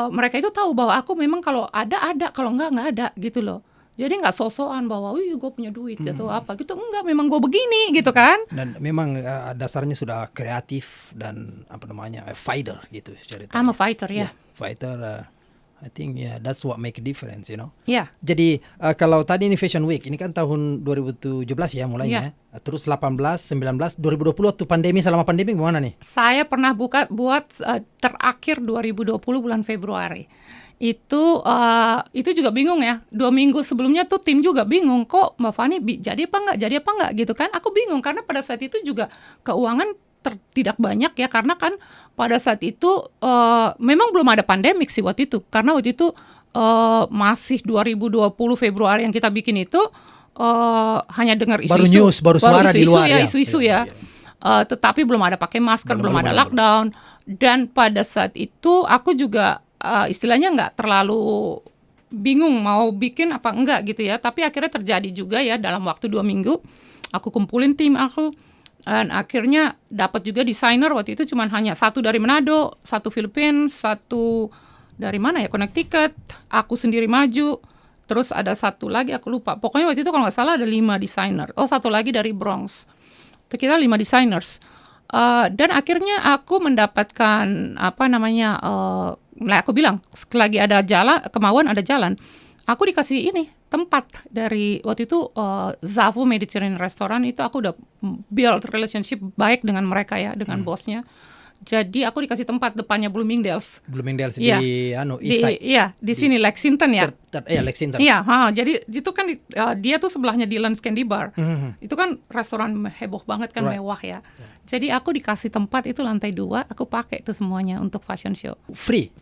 mereka itu tahu bahwa aku memang kalau ada, kalau nggak ada gitu loh. Jadi nggak so-soan bahwa, wih gue punya duit atau apa gitu, enggak, memang gue begini gitu kan. Dan memang dasarnya sudah kreatif dan fighter gitu ceritanya. I'm a fighter ya. Yeah, fighter. I think that's what make a difference, you know. Ya. Jadi kalau tadi ini Fashion Week, ini kan tahun 2017 ya mulainya. Terus 18, 19, 2020 waktu pandemi, selama pandemi gimana nih? Saya pernah buat terakhir 2020 bulan Februari. Itu juga bingung ya. 2 minggu sebelumnya tuh tim juga bingung, kok Mbak Fani jadi apa enggak gitu kan. Aku bingung karena pada saat itu juga keuangan tidak banyak ya, karena kan pada saat itu memang belum ada pandemik sih waktu itu, karena waktu itu masih 2020 Februari yang kita bikin itu hanya dengar isu-isu, baru suara di luar ya, isu-isu ya. Tetapi belum ada pakai masker, belum ada lockdown. Dan pada saat itu aku juga istilahnya nggak terlalu bingung mau bikin apa enggak gitu ya, tapi akhirnya terjadi juga ya dalam waktu 2 minggu. aku kumpulin tim aku, dan akhirnya dapat juga desainer. Waktu itu cuma hanya satu dari Manado, satu Filipina, satu dari mana ya, Connecticut, aku sendiri maju, terus ada satu lagi aku lupa. Pokoknya waktu itu kalau nggak salah ada 5 desainer. Oh, satu lagi dari Bronx. Itu kita 5 designers. Dan akhirnya aku mendapatkan aku bilang lagi ada jalan, kemauan ada jalan. Aku dikasih ini tempat dari waktu itu Zavo Mediterranean Restaurant itu aku udah build relationship baik dengan mereka ya, dengan bosnya. Jadi aku dikasih tempat depannya Bloomingdale's. Bloomingdale's Iya. East Side. Di sini Lexington ya. Lexington. Iya, jadi itu kan dia tuh sebelahnya Dylan's Candy Bar. Itu kan restoran heboh banget kan, mewah ya. Jadi aku dikasih tempat itu lantai 2, aku pakai itu semuanya untuk fashion show. Free.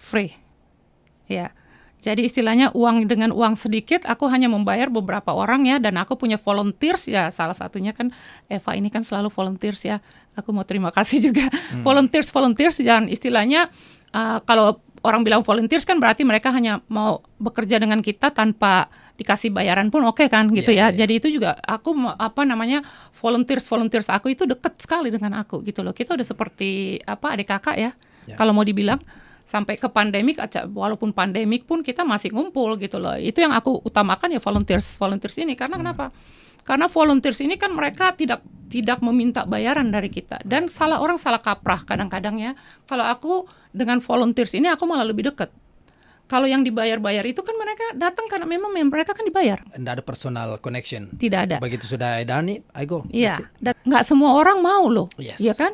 Ya. Jadi istilahnya dengan uang sedikit aku hanya membayar beberapa orang ya, dan aku punya volunteers ya, salah satunya kan Eva ini kan selalu volunteers ya. Aku mau terima kasih juga volunteers, dan istilahnya kalau orang bilang volunteers kan berarti mereka hanya mau bekerja dengan kita tanpa dikasih bayaran pun oke kan gitu ya. Jadi itu juga aku volunteers aku itu deket sekali dengan aku gitu loh. Kita udah seperti adik kakak ya. Kalau mau dibilang sampai ke pandemik, walaupun pandemik pun kita masih ngumpul gitu loh. Itu yang aku utamakan ya, volunteers ini. Karena kenapa? Karena volunteers ini kan mereka tidak meminta bayaran dari kita. Dan orang salah kaprah kadang-kadang ya. Kalau aku dengan volunteers ini aku malah lebih dekat. Kalau yang dibayar-bayar itu kan mereka datang karena memang mereka kan dibayar. Tidak ada personal connection. Tidak ada. Begitu sudah done, I go. Iya. Nggak semua orang mau loh. Yes. Iya kan?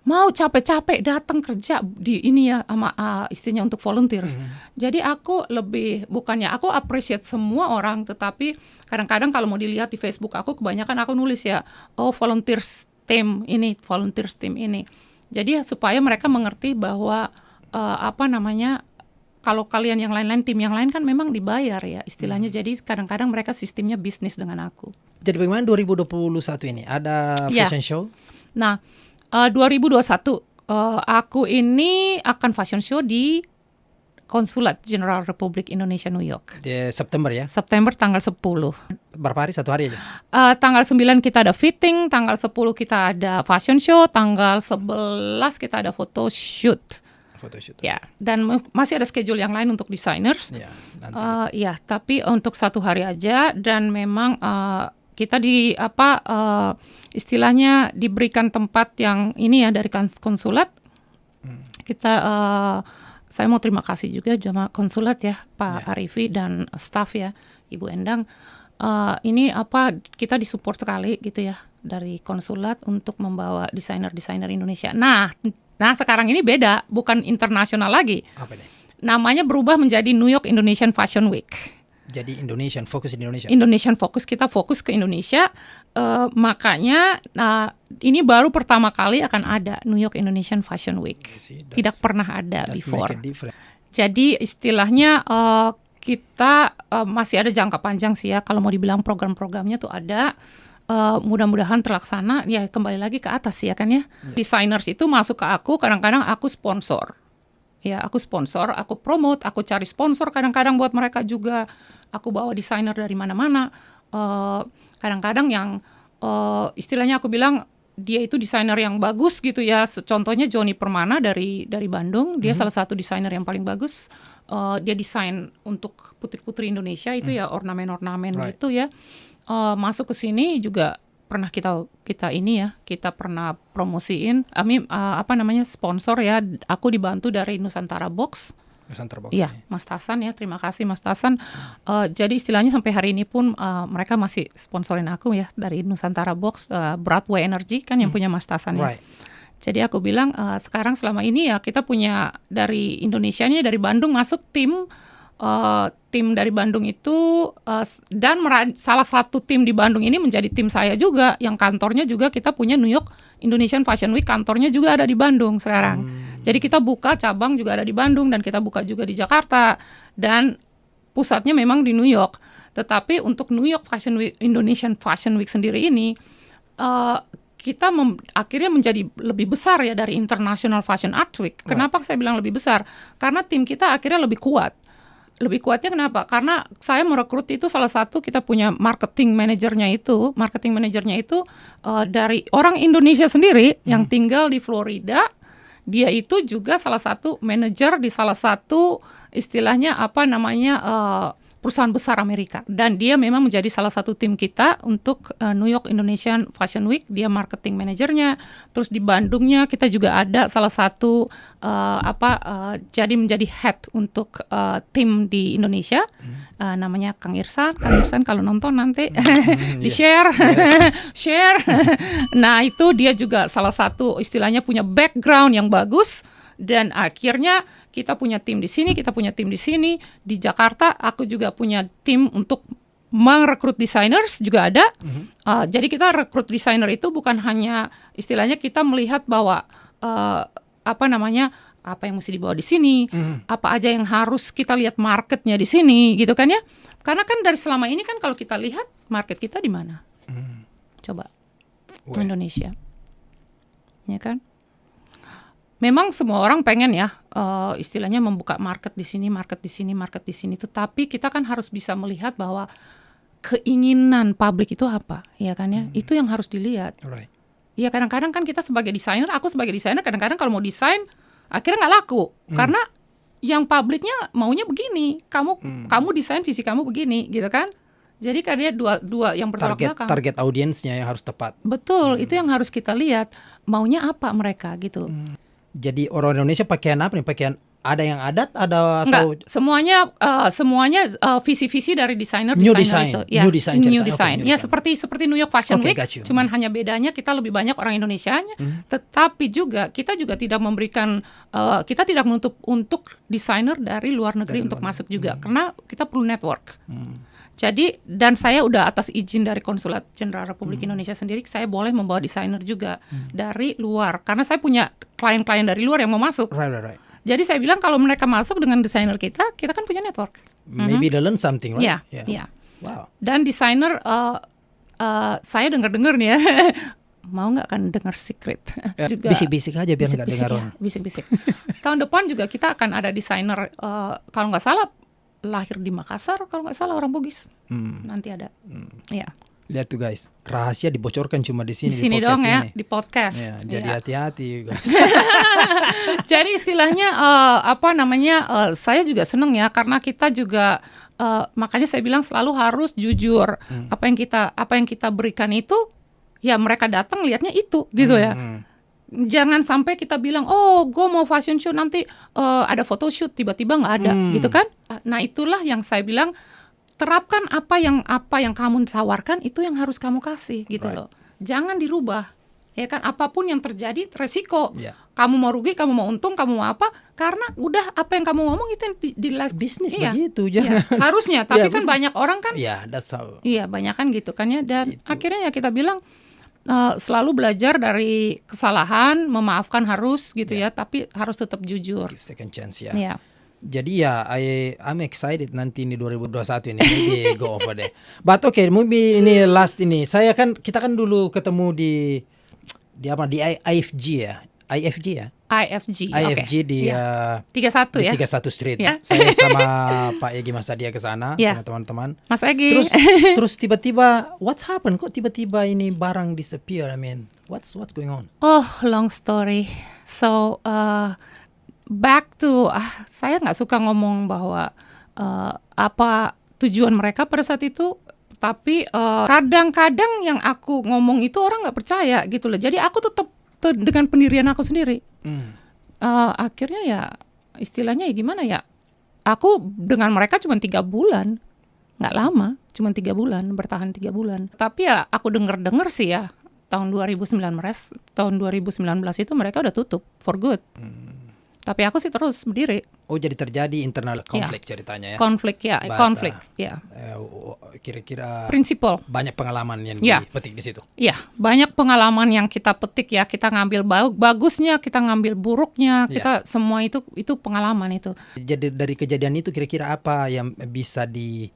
Mau capek-capek datang kerja di ini ya sama istrinya untuk volunteers. Jadi aku aku appreciate semua orang, tetapi kadang-kadang kalau mau dilihat di Facebook aku kebanyakan aku nulis ya, volunteers team ini. Jadi supaya mereka mengerti bahwa kalau kalian yang lain-lain, tim yang lain kan memang dibayar ya istilahnya. Jadi kadang-kadang mereka sistemnya bisnis dengan aku. Jadi bagaimana 2021 ini? Ada fashion show? Nah, 2021 aku ini akan fashion show di Konsulat Jenderal Republik Indonesia New York. Di September ya? September tanggal 10. Berapa hari? 1 hari aja? Tanggal 9 kita ada fitting, tanggal 10 kita ada fashion show, tanggal 11 kita ada photoshoot. Ya, dan masih ada schedule yang lain untuk designers. Ya, tapi untuk 1 hari aja, dan memang kita istilahnya diberikan tempat yang ini ya dari konsulat. Saya mau terima kasih juga sama konsulat ya, Pak Arifi dan staff ya, Ibu Endang. Ini kita disupport sekali gitu ya dari konsulat untuk membawa desainer-desainer Indonesia. Nah sekarang ini beda, bukan internasional lagi. Apa ini? Namanya berubah menjadi New York Indonesian Fashion Week. Jadi fokus di Indonesia. Kita fokus ke Indonesia. Makanya ini baru pertama kali akan ada New York Indonesian Fashion Week. Tidak pernah ada before. Jadi istilahnya kita masih ada jangka panjang sih ya. Kalau mau dibilang program-programnya tuh ada. Mudah-mudahan terlaksana. Ya kembali lagi ke atas ya kan ya. Designers itu masuk ke aku, kadang-kadang aku sponsor. Ya, aku sponsor, aku promote, aku cari sponsor kadang-kadang buat mereka juga. Aku bawa desainer dari mana-mana. Kadang-kadang yang istilahnya aku bilang dia itu desainer yang bagus gitu ya. Contohnya Joni Permana dari Bandung, dia salah satu desainer yang paling bagus. Dia desain untuk putri-putri Indonesia itu ya, ornamen-ornamen gitu ya. Masuk ke sini juga pernah kita pernah promosiin, sponsor ya. Aku dibantu dari Nusantara Box. Iya, Mas Tasan ya, terima kasih Mas Tasan. Jadi istilahnya sampai hari ini pun mereka masih sponsorin aku ya dari Nusantara Box, Broadway Energy kan yang punya Mas Tasan ya. Jadi aku bilang sekarang selama ini ya kita punya dari Indonesia nya, dari Bandung masuk tim dari Bandung itu dan salah satu tim di Bandung ini menjadi tim saya juga, yang kantornya juga kita punya New York Indonesian Fashion Week, kantornya juga ada di Bandung sekarang. Jadi kita buka cabang juga ada di Bandung, dan kita buka juga di Jakarta, dan pusatnya memang di New York. Tetapi untuk New York Fashion Week, Indonesian Fashion Week sendiri ini kita akhirnya menjadi lebih besar ya dari International Fashion Art Week. Kenapa saya bilang lebih besar? Karena tim kita akhirnya lebih kuat. Lebih kuatnya kenapa? Karena saya merekrut itu salah satu kita punya marketing manajernya itu dari orang Indonesia sendiri yang tinggal di Florida. Dia itu juga salah satu manajer di salah satu istilahnya perusahaan besar Amerika, dan dia memang menjadi salah satu tim kita untuk New York Indonesian Fashion Week. Dia marketing manajernya. Terus di Bandungnya kita juga ada salah satu jadi menjadi head untuk tim di Indonesia. Namanya Kang Irsan kalau nonton nanti di share. Share. Nah, itu dia juga salah satu istilahnya punya background yang bagus, dan akhirnya kita punya tim di sini, kita punya tim di sini. Di Jakarta aku juga punya tim untuk merekrut designers juga ada. Jadi kita rekrut desainer itu bukan hanya istilahnya kita melihat bahwa apa yang mesti dibawa di sini, apa aja yang harus kita lihat marketnya di sini, gitu kan ya? Karena kan dari selama ini kan kalau kita lihat market kita di mana? Coba Indonesia, ya kan? Memang semua orang pengen ya istilahnya membuka market di sini. Tetapi kita kan harus bisa melihat bahwa keinginan publik itu apa, ya kan ya? Itu yang harus dilihat. Alright. Ya kadang-kadang kan kita sebagai desainer, aku sebagai desainer kadang-kadang kalau mau desain akhirnya nggak laku karena yang publiknya maunya begini. Kamu desain visi kamu begini, gitu kan? Jadi karena dua yang bertolak belakang. Target audiensnya yang harus tepat. Betul, itu yang harus kita lihat. Maunya apa mereka gitu. Jadi orang Indonesia pakaian apa nih? Pakaian ada yang adat, ada Enggak, semuanya visi-visi dari desainer New itu. Ya, new design. New Okay, design. new Ya design. seperti New York Fashion Okay, Week. got you. Cuman hanya bedanya kita lebih banyak orang Indonesianya. Tetapi juga kita juga tidak memberikan kita tidak menutup untuk desainer dari luar negeri untuk masuk juga karena kita perlu network. Jadi dan saya udah atas izin dari Konsulat Jenderal Republik Indonesia sendiri, saya boleh membawa desainer juga dari luar karena saya punya klien-klien dari luar yang mau masuk. Right. Jadi saya bilang kalau mereka masuk dengan desainer kita kan punya network. Maybe they learn something, right? Iya. Wow. Dan desainer saya dengar-dengar nih ya. Mau nggak kan dengar secret? Juga Bisik-bisik aja biar nggak dengar orang. Bisik-bisik. Tahun depan juga kita akan ada desainer kalau nggak salah lahir di Makassar, kalau nggak salah orang Bugis. Nanti ada. Ya. Lihat tuh guys, rahasia dibocorkan cuma di sini. Di sini podcast dong ya, ini. di podcast. Ya, jadi Ya. hati-hati guys. Jadi istilahnya saya juga seneng ya karena kita juga makanya saya bilang selalu harus jujur. Apa yang kita berikan itu ya mereka datang lihatnya itu gitu ya. Jangan sampai kita bilang gue mau fashion show nanti ada photoshoot tiba-tiba nggak ada gitu kan. Nah itulah yang saya bilang terapkan apa yang kamu tawarkan itu yang harus kamu kasih gitu loh. Jangan dirubah. Ya kan apapun yang terjadi resiko. Yeah. Kamu mau rugi, kamu mau untung, kamu mau apa? Karena udah apa yang kamu ngomong itu yang di Bisnis iya. begitu Iya, jangan. harusnya, tapi Iya, kan betul. banyak orang kan That's how. iya, banyak kan gitu kan ya dan Itu. akhirnya ya kita bilang selalu belajar dari kesalahan, memaafkan harus gitu ya, tapi harus tetap jujur. Give second chance ya. Iya. Jadi ya, I'm excited nanti ini 2021 ini maybe go over there. But okay, maybe ini last ini. Kita kan dulu ketemu di IFG ya. IFG ya. IFG di ya. 31 ya. 31 Street. Ya. Saya sama Pak Egi Masadia ke sana Ya. sama teman-teman. Mas Egi. Terus tiba-tiba what's happened? Kok tiba-tiba ini barang disappear? I mean, what's going on? Oh, long story. So, back to saya nggak suka ngomong bahwa apa tujuan mereka pada saat itu, tapi kadang-kadang yang aku ngomong itu orang nggak percaya gitu loh. Jadi aku tetap dengan pendirian aku sendiri. Akhirnya ya istilahnya ya gimana ya? Aku dengan mereka cuma 3 bulan, nggak lama, cuma 3 bulan, bertahan 3 bulan. Tapi ya aku dengar sih ya tahun 2019 itu mereka udah tutup for good. Tapi aku sih terus berdiri. Oh, jadi terjadi internal konflik ceritanya ya. Konflik ya, konflik ya. Kira-kira Prinsipal. banyak pengalaman yang Ya. dipetik di situ. Iya, banyak pengalaman yang kita petik ya. Kita ngambil bagusnya, kita ngambil buruknya, kita semua itu pengalaman itu. Jadi dari kejadian itu kira-kira apa yang bisa di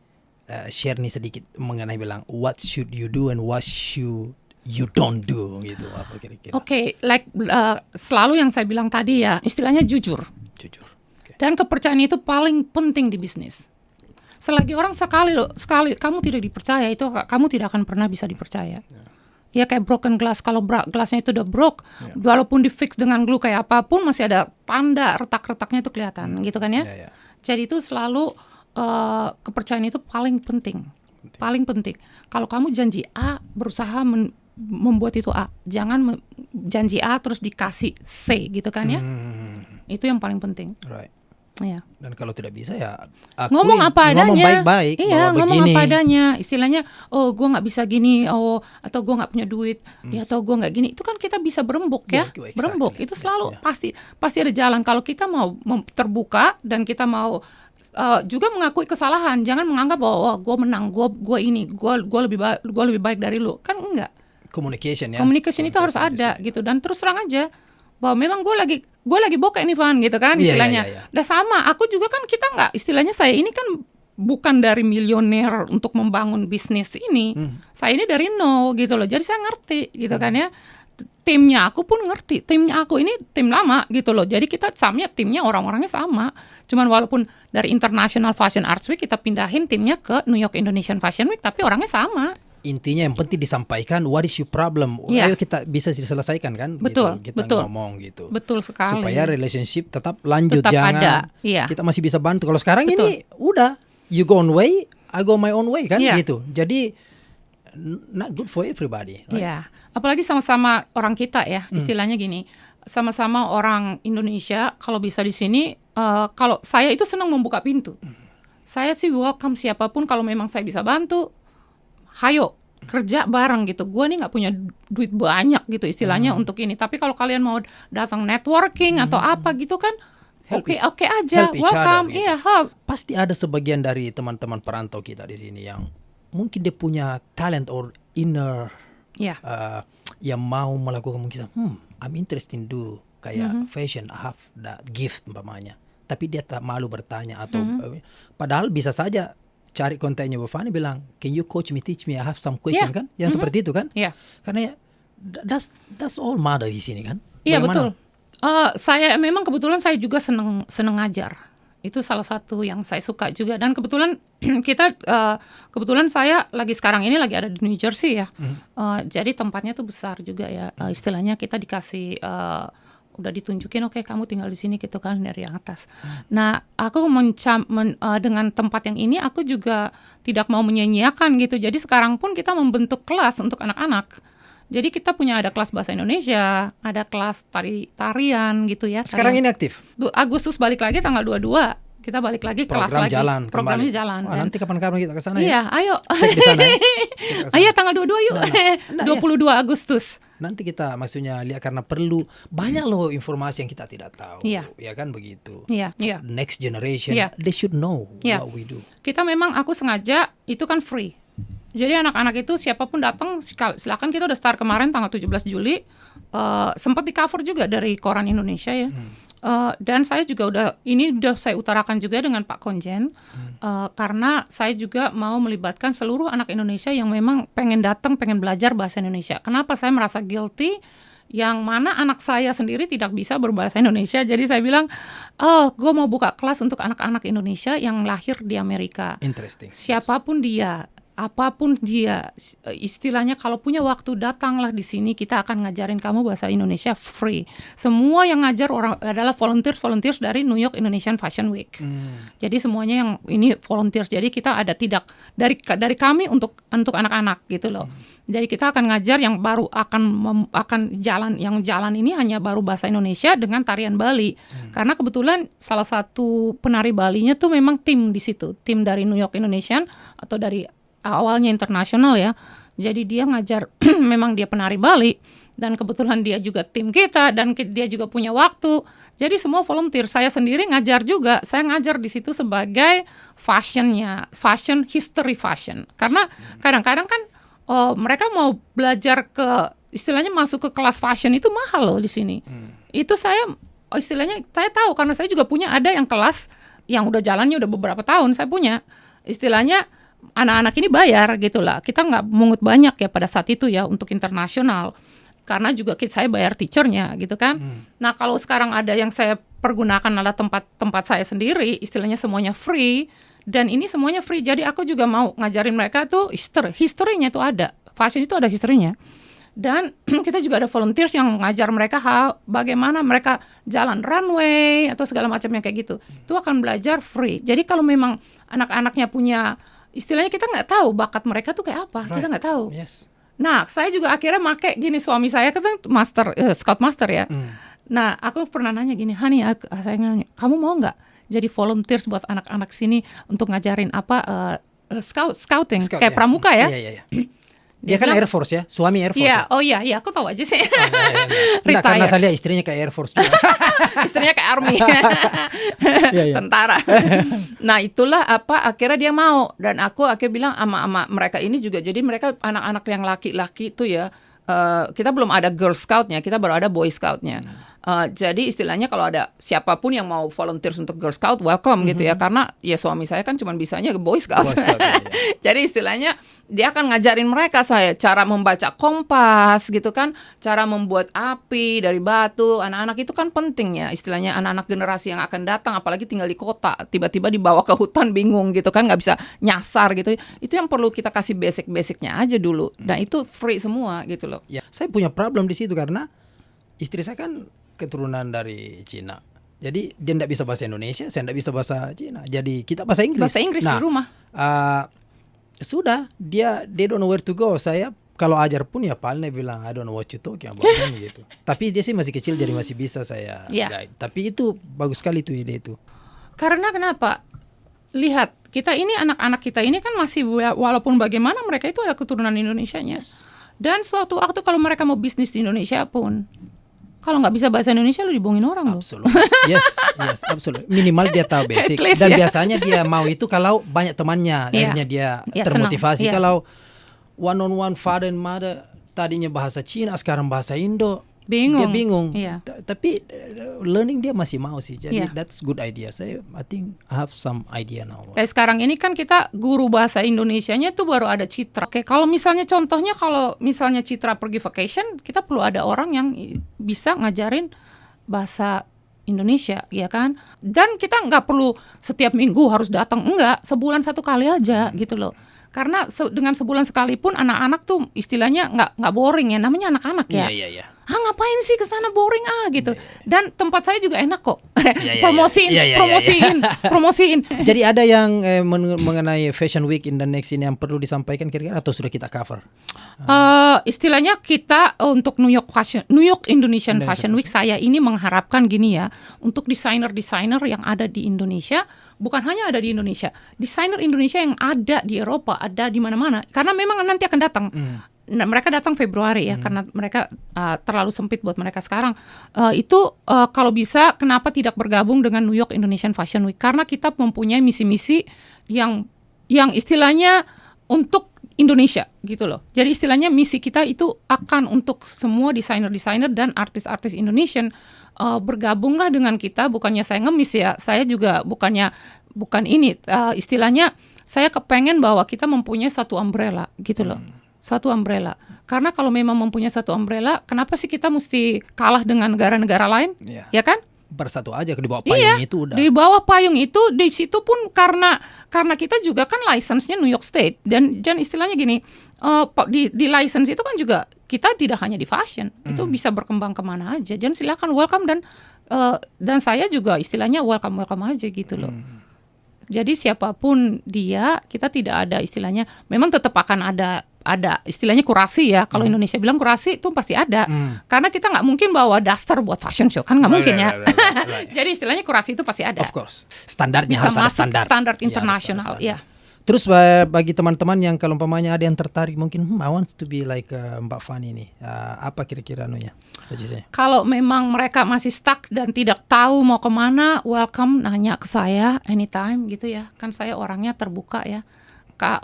share nih sedikit mengenai bilang what should you do and what should you don't do gitu apa kira-kira? Oke, selalu yang saya bilang tadi ya, istilahnya jujur. Jujur. Okay. Dan kepercayaan itu paling penting di bisnis. selagi orang sekali kamu tidak dipercaya, itu kamu tidak akan pernah bisa dipercaya. Ya kayak broken glass, kalau gelasnya itu udah broke, walaupun di fix dengan glue kayak apapun masih ada tanda retak-retaknya itu kelihatan, gitu kan ya. Jadi itu selalu kepercayaan itu paling penting. Paling penting. Kalau kamu janji A, berusaha membuat itu A, jangan janji A terus dikasih C, gitu kan ya. Itu yang paling penting. Right. Ya. Dan kalau tidak bisa ya ngomong apa adanya. Ngomong baik-baik. Iya, ngomong begini. apa adanya. Istilahnya, oh gue nggak bisa gini, atau gue nggak punya duit, ya atau gue nggak gini. Itu kan kita bisa berembuk ya, exactly. berembuk. Itu selalu pasti ada jalan. Kalau kita mau terbuka dan kita mau juga mengakui kesalahan, jangan menganggap bahwa gue menang, gue ini, gue lebih baik dari lu. Kan enggak. Communication ya. Communication itu harus ada gitu, dan terus terang aja bahwa memang gue lagi bokeh nih Van, gitu kan istilahnya. Udah sama, aku juga kan, kita nggak, istilahnya saya ini kan bukan dari milioner untuk membangun bisnis ini. Saya ini dari nol gitu loh. Jadi saya ngerti gitu kan ya. Timnya aku pun ngerti. Timnya aku ini tim lama gitu loh. Jadi kita sama, timnya orang-orangnya sama. Cuman walaupun dari International Fashion Arts Week kita pindahin timnya ke New York Indonesian Fashion Week, tapi orangnya sama. Intinya yang penting disampaikan what is your problem. Ayo kita bisa diselesaikan kan. Betul, gitu. Kita ngomong gitu. Betul sekali. Supaya relationship tetap lanjut, jangan ada. Iya. Kita masih bisa bantu. Kalau sekarang ini udah you go on way, I go my own way kan gitu. Jadi not good for everybody. Right? Iya. Apalagi sama-sama orang kita ya, istilahnya gini. Sama-sama orang Indonesia, kalau bisa di sini, kalau saya itu senang membuka pintu. Saya sih welcome siapapun, kalau memang saya bisa bantu, hayo kerja bareng gitu. Gue nih nggak punya duit banyak gitu istilahnya untuk ini. Tapi kalau kalian mau datang networking atau apa gitu kan, oke aja, welcome. Gitu. Iya, help. Pasti ada sebagian dari teman-teman perantau kita di sini yang mungkin dia punya talent or inner yang mau melakukan mungkin I'm interested in do kayak fashion, I have that gift umpamanya. Tapi dia tak malu bertanya atau padahal bisa saja cari kontennya Bu Fani bilang, can you coach me, teach me, I have some question kan? Yang seperti itu kan? Karena that's all matter di sini kan? Iya betul. Saya memang kebetulan saya juga seneng ngajar. Itu salah satu yang saya suka juga. Dan kebetulan kebetulan saya sekarang ini lagi ada di New Jersey ya. Jadi tempatnya tuh besar juga ya. Istilahnya kita dikasih udah ditunjukin, oke, kamu tinggal di sini gitu kan dari yang atas. Nah, aku dengan tempat yang ini aku juga tidak mau menyia-nyiakan gitu. Jadi sekarang pun kita membentuk kelas untuk anak-anak. Jadi kita ada kelas bahasa Indonesia, ada kelas tarian gitu ya. Sekarang ini aktif? Agustus balik lagi tanggal 22. Kita balik lagi kelas lagi. Programnya jalan. Nanti kapan-kapan kita ke sana ya? Iya, ayo. Cek di sana. Ayo tanggal 22 yuk. 22 Agustus. Nanti kita maksudnya lihat, karena perlu banyak loh informasi yang kita tidak tahu. Ya kan begitu. Iya. Next generation, they should know what we do. Kita memang, aku sengaja, itu kan free. Jadi anak-anak itu siapapun datang, silakan. Kita udah start kemarin tanggal 17 Juli. Sempat di cover juga dari koran Indonesia ya. Dan saya juga udah saya utarakan juga dengan Pak Konjen, karena saya juga mau melibatkan seluruh anak Indonesia yang memang pengen datang, pengen belajar bahasa Indonesia. Kenapa saya merasa guilty? Yang mana anak saya sendiri tidak bisa berbahasa Indonesia. Jadi saya bilang, gue mau buka kelas untuk anak-anak Indonesia yang lahir di Amerika. Interesting. Siapapun dia, apapun dia, istilahnya kalau punya waktu datanglah di sini, kita akan ngajarin kamu bahasa Indonesia free. Semua yang ngajar orang adalah volunteers dari New York Indonesian Fashion Week. Jadi semuanya yang ini volunteers. Jadi kita ada tidak dari kami untuk anak-anak gitu loh. Jadi kita akan ngajar yang baru akan jalan ini hanya baru bahasa Indonesia dengan tarian Bali. Karena kebetulan salah satu penari Balinya tuh memang tim di situ, tim dari New York Indonesian atau dari awalnya internasional ya. Jadi dia ngajar memang dia penari Bali, dan kebetulan dia juga tim kita, dan dia juga punya waktu. Jadi semua volunteer. Saya sendiri ngajar juga. Saya ngajar di situ sebagai fashion history fashion. Karena kadang-kadang kan mereka mau belajar istilahnya masuk ke kelas fashion itu mahal loh di sini. Itu saya tahu karena saya juga punya ada yang kelas yang udah jalannya udah beberapa tahun saya punya. Istilahnya anak-anak ini bayar gitu lah. Kita nggak mungut banyak ya pada saat itu ya untuk internasional. Karena juga saya bayar teachernya gitu kan. Nah kalau sekarang ada yang saya pergunakan adalah tempat saya sendiri, istilahnya semuanya free. Dan ini semuanya free. Jadi aku juga mau ngajarin mereka tuh history-nya tuh ada. Fashion itu ada history-nya. Dan kita juga ada volunteers yang ngajar mereka bagaimana mereka jalan runway atau segala macamnya kayak gitu. Itu akan belajar free. Jadi kalau memang anak-anaknya punya, istilahnya kita nggak tahu bakat mereka tuh kayak apa, kita nggak tahu. Yes. Nah, saya juga akhirnya make gini, suami saya kan scout master ya. Nah, aku pernah nanya gini, Hani, saya nanya, kamu mau nggak jadi volunteers buat anak-anak sini untuk ngajarin scouting kayak pramuka ya? Iya. Dia kan bilang, Air Force ya, suami Air Force. Iya, oh iya, aku tahu aja sih. Nah, karena saya lihat istrinya kayak Air Force juga. Istrinya kayak Army, tentara. Nah, itulah akhirnya dia mau, dan aku akhirnya bilang sama mereka ini juga. Jadi mereka anak-anak yang laki-laki itu ya, kita belum ada Girl Scout-nya, kita baru ada Boy Scout-nya. Jadi istilahnya kalau ada siapapun yang mau volunteers untuk Girl Scout, welcome gitu ya. Karena ya suami saya kan cuma bisanya Boy Scout. Ya. Jadi istilahnya dia akan ngajarin mereka cara membaca kompas gitu kan, cara membuat api dari batu. Anak-anak itu kan penting ya, istilahnya anak-anak generasi yang akan datang, apalagi tinggal di kota, tiba-tiba dibawa ke hutan bingung gitu kan, nggak bisa nyasar gitu. Itu yang perlu kita kasih basic-basicnya aja dulu. Dan itu free semua gitu loh. Ya, saya punya problem di situ karena istri saya kan keturunan dari Cina. Jadi dia tidak bisa bahasa Indonesia, saya tidak bisa bahasa Cina. Jadi kita bahasa Inggris. Bahasa Inggris di rumah. Sudah, they don't know where to go. Saya kalau ajar pun ya paling dia bilang I don't know what you talking about gitu. Tapi dia sih masih kecil jadi masih bisa saya guide. Tapi itu bagus sekali tuh ide itu. Karena kenapa? Lihat, kita ini anak-anak kita ini kan masih, walaupun bagaimana mereka itu ada keturunan Indonesianya. Dan suatu waktu kalau mereka mau bisnis di Indonesia pun, kalau nggak bisa bahasa Indonesia lu dibohongin orang loh. Absolut. Yes, absolut. Minimal dia tahu basic. Dan biasanya dia mau itu kalau banyak temannya, akhirnya dia termotivasi. Senang. Kalau one on one father and mother tadinya bahasa Cina, sekarang bahasa Indo, dia bingung. Iya. Tapi learning dia masih mau sih. Jadi that's good idea. I think I have some idea now. Kayak sekarang ini kan kita guru bahasa Indonesianya tuh baru ada Citra. Oke, kalau misalnya contohnya kalau misalnya Citra pergi vacation, kita perlu ada orang yang bisa ngajarin bahasa Indonesia, ya kan? Dan kita nggak perlu setiap minggu harus datang, enggak, sebulan satu kali aja gitu loh. Karena dengan sebulan sekalipun anak-anak tuh istilahnya nggak boring ya, namanya anak-anak ya. Iya. Ngapain sih ke sana boring gitu. Dan tempat saya juga enak kok. Promosiin. Jadi ada yang mengenai Fashion Week in the next ini yang perlu disampaikan kira-kira atau sudah kita cover? Istilahnya kita untuk New York Indonesian Fashion Week, saya ini mengharapkan gini ya, untuk desainer-desainer yang ada di Indonesia, bukan hanya ada di Indonesia, desainer Indonesia yang ada di Eropa, ada di mana-mana, karena memang nanti akan datang. Nah, mereka datang Februari ya, karena mereka terlalu sempit buat mereka sekarang. Kalau bisa, kenapa tidak bergabung dengan New York Indonesian Fashion Week? Karena kita mempunyai misi-misi yang istilahnya untuk Indonesia gitu loh. Jadi istilahnya misi kita itu akan untuk semua desainer-desainer dan artis-artis Indonesian bergabunglah dengan kita. Bukannya saya ngemis ya, saya juga bukan ini. Istilahnya saya kepengen bahwa kita mempunyai satu umbrella gitu loh. Satu umbrella. Karena kalau memang mempunyai satu umbrella, kenapa sih kita mesti kalah dengan negara-negara lain? Ya kan? Bersatu aja di bawah payung itu udah. Di bawah payung itu, di situ pun karena kita juga kan license-nya New York State dan istilahnya gini, di license itu kan juga kita tidak hanya di fashion, itu bisa berkembang kemana aja. Dan silakan welcome dan saya juga istilahnya welcome aja gitu loh. Jadi siapapun dia, kita tidak ada istilahnya, memang tetap akan ada istilahnya kurasi ya. Kalau Indonesia bilang kurasi itu pasti ada. Karena kita nggak mungkin bawa daster buat fashion show, kan nggak mungkin ya. Jadi istilahnya kurasi itu pasti ada. Of course. Standarnya bisa harus ada masuk standar internasional ya. Terus bagi teman-teman yang kalau umpamanya ada yang tertarik mungkin I want to be like Mbak Fani ini, apa kira-kira suggestion-nya? Kalau memang mereka masih stuck dan tidak tahu mau kemana, welcome nanya ke saya anytime gitu ya. Kan saya orangnya terbuka ya.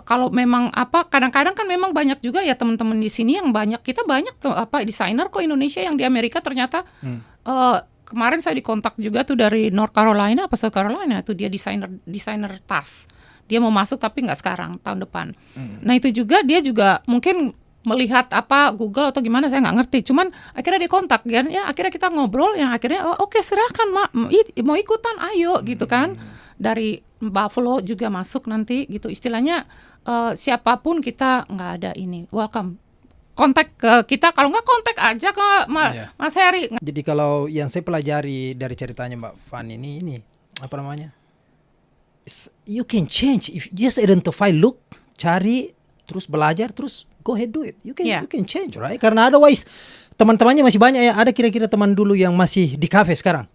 Kalau memang kadang-kadang kan memang banyak juga ya teman-teman di sini yang kita banyak desainer kok Indonesia yang di Amerika ternyata. Kemarin saya dikontak juga tuh dari North Carolina South Carolina tuh, dia desainer tas. Dia mau masuk tapi nggak sekarang, tahun depan. Nah itu juga dia juga mungkin melihat Google atau gimana, saya nggak ngerti. Cuman akhirnya dia kontak kan, ya akhirnya kita ngobrol, yang akhirnya oke, silakan Mak, mau ikutan ayo gitu kan. dari Buffalo juga masuk nanti gitu. Istilahnya siapapun kita nggak ada ini, welcome. Kontak ke kita, kalau nggak kontak aja ke Iya. Mas Heri. Jadi kalau yang saya pelajari dari ceritanya Mbak Fanny ini apa namanya? You can change if you just identify, look, cari, terus belajar, terus go ahead do it. You Yeah. can change, right? Karena otherwise teman-temannya masih banyak ya. Ada kira-kira teman dulu yang masih di cafe sekarang,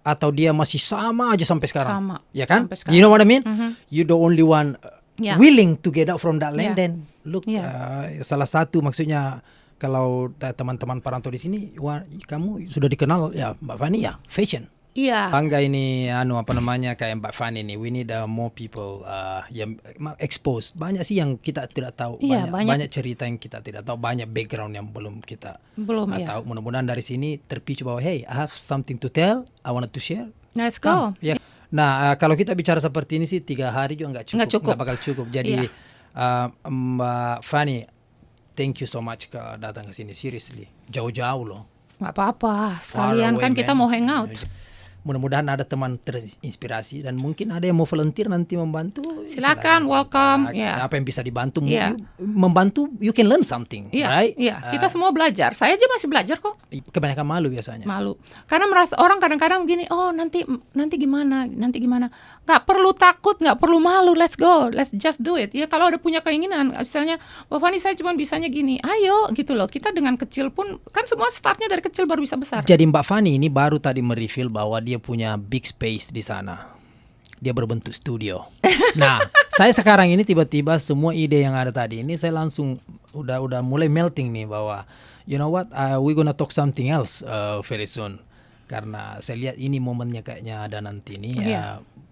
atau dia masih sama aja sampai sekarang. Sama, Ya kan? sampai sekarang. You know what I mean? You the only one Yeah. willing to get out from that lane. Yeah. Then look, Yeah. salah satu maksudnya kalau teman-teman perantau di sini, wah, kamu sudah dikenal ya Mbak Fanny ya, fashion. Iya. Bangga ini apa namanya kayak Mbak Fanny ini. We need more people yang expose. Banyak sih yang kita tidak tahu. Iya, banyak cerita yang kita tidak tahu. Banyak background yang belum kita Belum, ya. tahu. Mudah-mudahan dari sini terpicu bahwa hey, I have something to tell. I wanted to share. Let's go. Ya. Nah, kalau kita bicara seperti ini sih 3 hari juga nggak Nggak cukup. Nggak bakal cukup. Jadi Mbak Fanny, thank you so much datang ke sini. Seriously, jauh-jauh loh. Nggak apa-apa. Far Sekalian away, kan kita man. mau hangout. Mudah-mudahan ada teman terinspirasi dan mungkin ada yang mau volunteer nanti membantu. Silakan, welcome. Ya. Apa yang bisa dibantu, Yeah. membantu, you can learn something, Iya, right? iya. Kita semua belajar. Saya aja masih belajar kok. Kebanyakan malu biasanya. Malu. Karena merasa orang kadang-kadang gini, oh nanti gimana, nggak perlu takut, nggak perlu malu, let's go, let's just do it. Ya kalau ada punya keinginan, istilahnya, Mbak Fanny saya cuma bisanya gini, ayo gitu loh. Kita dengan kecil pun, kan semua startnya dari kecil baru bisa besar. Jadi Mbak Fanny ini baru tadi mereveal bahwa dia punya big space di sana. Dia berbentuk studio. Nah, saya sekarang ini tiba-tiba semua ide yang ada tadi ini saya langsung udah mulai melting nih bahwa you know what, we gonna talk something else very soon. Karena saya lihat ini momennya kayaknya ada nanti nih.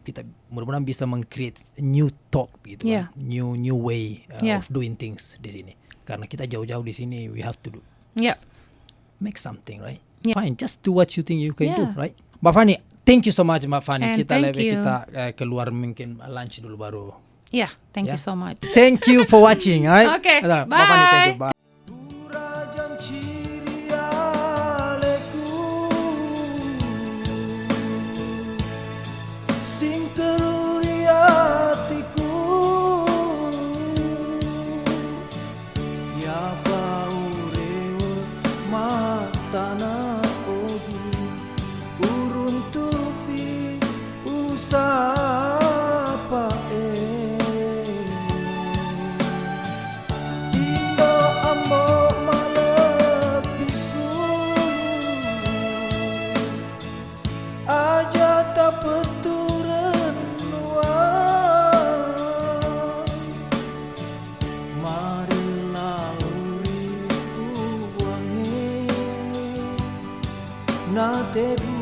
Kita mudah-mudahan bisa meng-create new talk gitu, Yeah. new way Yeah. of doing things di sini. Karena kita jauh-jauh di sini, we have to Ya, make something, right? Yeah. Fine, just do what you think you can Yeah. do, right? Mbak Fanny, thank you so much Mbak Fanny. And Kita thank you. keluar mungkin lunch dulu baru. ya, thank Ya. you so much. Thank you for watching, alright? Okay, Mbak Fanny, thank you. bye. Bye. Sing teruri hatiku, ya bau rewel matana ogi, urun tupi usapa Indo ambo malebiku, aja tak peturan luar. Marilah uripu wangi na tebu